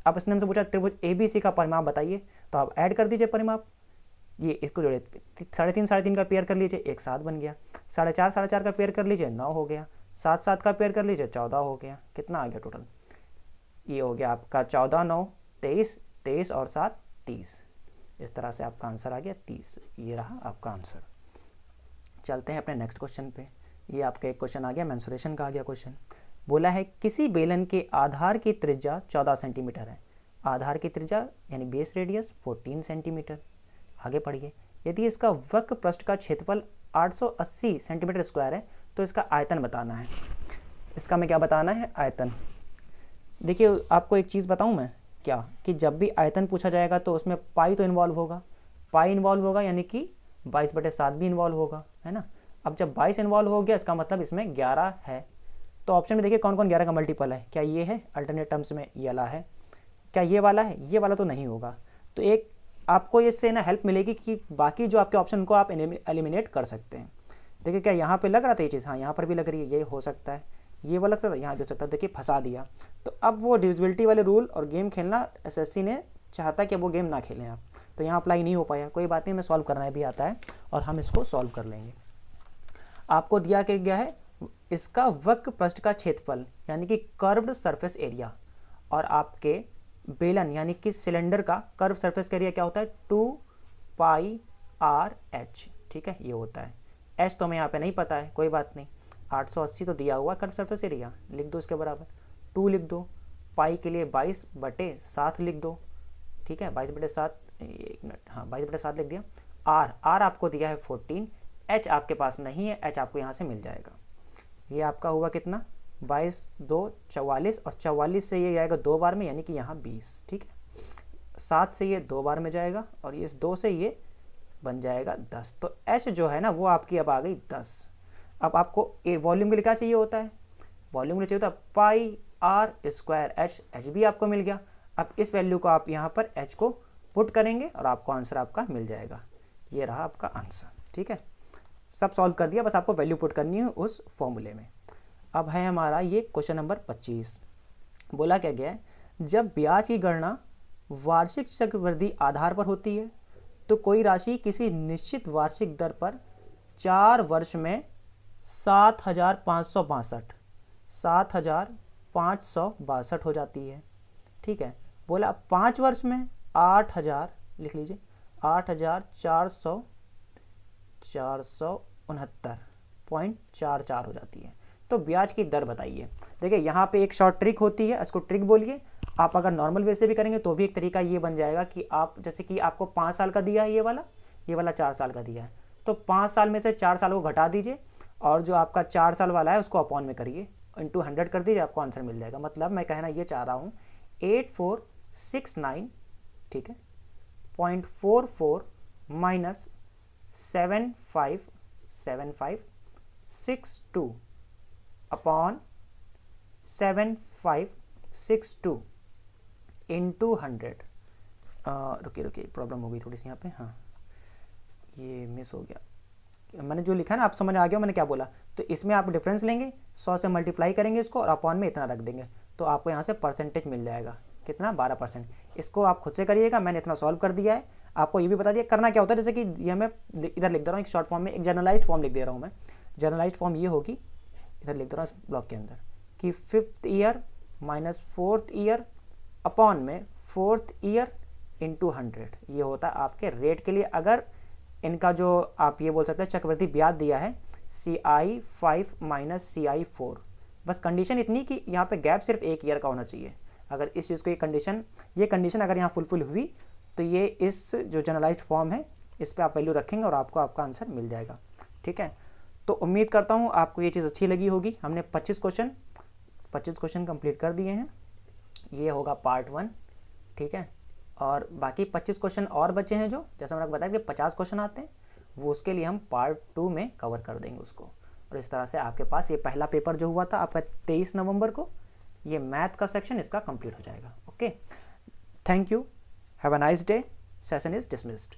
अब इसने हमसे पूछा त्रिभुज ABC का परिमाप बताइए, तो आप ऐड कर दीजिए परिमाप। ये इसको जोड़े, 3.5 का पेयर कर लीजिए, एक 7 बन गया। 4.5 का पेयर कर लीजिए, 9 हो गया। 7 का पेयर कर लीजिए, 14 हो गया। कितना आ गया टोटल, ये हो गया आपका 14, 9, 23, 23 और 7, 30। इस तरह से आपका आंसर आ गया 30। ये रहा आपका आंसर। चलते हैं अपने नेक्स्ट क्वेश्चन पे। ये आपका एक क्वेश्चन आ गया, मेंसुरेशन का आ गया क्वेश्चन। बोला है किसी बेलन के आधार की त्रिज्या 14 सेंटीमीटर है। आधार की त्रिज्या यानी बेस रेडियस 14 सेंटीमीटर। आगे पढ़िए, यदि इसका वक्र पृष्ठ का क्षेत्रफल 880 सेंटीमीटर स्क्वायर है तो इसका आयतन बताना है। इसका में क्या बताना है, आयतन। देखिए, आपको एक चीज़ बताऊं मैं क्या, कि जब भी आयतन पूछा जाएगा तो उसमें पाई तो इन्वॉल्व होगा, पाई इन्वॉल्व होगा, यानी कि 22/7 भी इन्वॉल्व होगा, है ना। अब जब 22 इन्वॉल्व हो गया, इसका मतलब इसमें 11 है। तो ऑप्शन में देखिए कौन कौन 11 का मल्टीपल है। क्या ये है, अल्टरनेट टर्म्स में ये वाला है, क्या ये वाला है, ये वाला तो नहीं होगा। तो एक आपको इससे ना हेल्प मिलेगी कि बाकी जो आपके ऑप्शन को आप एलिमिनेट कर सकते हैं। देखिए, क्या यहाँ पे लग रहा था ये चीज़, हाँ यहाँ पर भी लग रही है, ये हो सकता है, ये वाला लग सकता है, यहाँ भी हो सकता है। देखिए, फंसा दिया। तो अब वो डिविजिबिलिटी वाले रूल और गेम खेलना SSC ने चाहता कि वो गेम ना खेलें आप, तो यहाँ अप्लाई नहीं हो पाया। कोई बात नहीं, हमें सॉल्व करना भी आता है और हम इसको सॉल्व कर लेंगे। आपको दिया गया है इसका वक्र पृष्ठ का क्षेत्रफल यानी कि कर्व्ड सरफेस एरिया, और आपके बेलन यानी कि सिलेंडर का कर्व सरफेस एरिया क्या होता है, 2πRh, ठीक है, ये होता है। h तो हमें यहाँ पे नहीं पता है, कोई बात नहीं। 880 तो दिया हुआ कर्व सरफेस एरिया, लिख दो इसके बराबर, 2 लिख दो, पाई के लिए 22/7 लिख दो, ठीक है, 22/7, एक मिनट, हाँ 22/7 लिख दिया। r आपको दिया है 14, h आपके पास नहीं है, h आपको यहाँ से मिल जाएगा। ये आपका हुआ कितना, 22, 2, 44, और 44 से ये जाएगा 2 बार में, यानी कि यहाँ 20, ठीक है। 7 से ये 2 बार में जाएगा और इस 2 से ये बन जाएगा 10। तो h जो है ना वो आपकी अब आ गई 10। अब आपको वॉल्यूम के लिए क्या चाहिए होता है, वॉल्यूम के लिए चाहिए होता है πr²h, h भी आपको मिल गया। अब इस वैल्यू को आप यहाँ पर h को पुट करेंगे और आपको आंसर आपका मिल जाएगा। ये रहा आपका आंसर, ठीक है, सब सॉल्व कर दिया, बस आपको वैल्यू पुट करनी है उस फॉर्मूले में। अब है हमारा ये क्वेश्चन नंबर 25। बोला क्या गया है, जब ब्याज की गणना वार्षिक चक्रवृद्धि आधार पर होती है तो कोई राशि किसी निश्चित वार्षिक दर पर 4 वर्ष में 7,562 हो जाती है। ठीक है, बोला 5 वर्ष में 8,000, लिख लीजिए 8,469.44 हो जाती है। तो ब्याज की दर बताइए। देखिए यहाँ पे एक शॉर्ट ट्रिक होती है, इसको ट्रिक बोलिए। आप अगर नॉर्मल वे से भी करेंगे तो भी एक तरीका ये बन जाएगा कि आप जैसे कि आपको 5 साल का दिया है, ये वाला 4 साल का दिया है, तो 5 साल में से 4 साल को घटा दीजिए और जो आपका 4 साल वाला है उसको अपॉन में करिए, इंटू 100 कर दीजिए, आपको आंसर मिल जाएगा। मतलब मैं कहना ये चाह रहा हूँ 8469, ठीक है, 0.44 माइनस 7562 अपॉन 7562 इंटू 100। रुकिए प्रॉब्लम हो गई थोड़ी सी यहाँ पे, हाँ ये मिस हो गया। मैंने जो लिखा है ना, आप समझ आ गया मैंने क्या बोला। तो इसमें आप डिफरेंस लेंगे, 100 से मल्टीप्लाई करेंगे इसको और अपॉन में इतना रख देंगे, तो आपको यहाँ से परसेंटेज मिल जाएगा कितना, 12%। इसको आप खुद से करिएगा, मैंने इतना सॉल्व कर दिया है। आपको ये भी बता दिया करना क्या होता है, जैसे कि ये मैं इधर लिख दे रहा हूँ एक शॉर्ट फॉर्म में, एक जनरलाइज्ड फॉर्म लिख दे रहा हूँ मैं। जनरलाइज्ड फॉर्म ये होगी, इधर लिख दे रहा हूँ इस ब्लॉक के अंदर, कि 5th year minus 4th year upon में 4th ईयर इंटू 100। ये होता है आपके रेट के लिए। अगर इनका जो आप ये बोल सकते हैं चक्रवृद्धि ब्याज दिया है CI 5 माइनस CI 4, बस कंडीशन इतनी कि यहाँ पे गैप सिर्फ 1 ईयर का होना चाहिए। अगर इस चीज़ को ये कंडीशन अगर यहाँ फुलफिल हुई तो ये इस जो जनरलाइज्ड फॉर्म है इस पर आप वैल्यू रखेंगे और आपको आपका आंसर मिल जाएगा। ठीक है, तो उम्मीद करता हूँ आपको ये चीज़ अच्छी लगी होगी। हमने 25 क्वेश्चन कंप्लीट कर दिए हैं, ये होगा पार्ट 1। ठीक है, और बाकी 25 क्वेश्चन और बचे हैं जो, जैसे मैंने बताया कि 50 क्वेश्चन आते हैं, वो उसके लिए हम पार्ट 2 में कवर कर देंगे उसको। और इस तरह से आपके पास ये पहला पेपर जो हुआ था आपका 23 नवंबर को, ये मैथ का सेक्शन इसका कंप्लीट हो जाएगा। Okay, thank you, have a nice day, session is dismissed.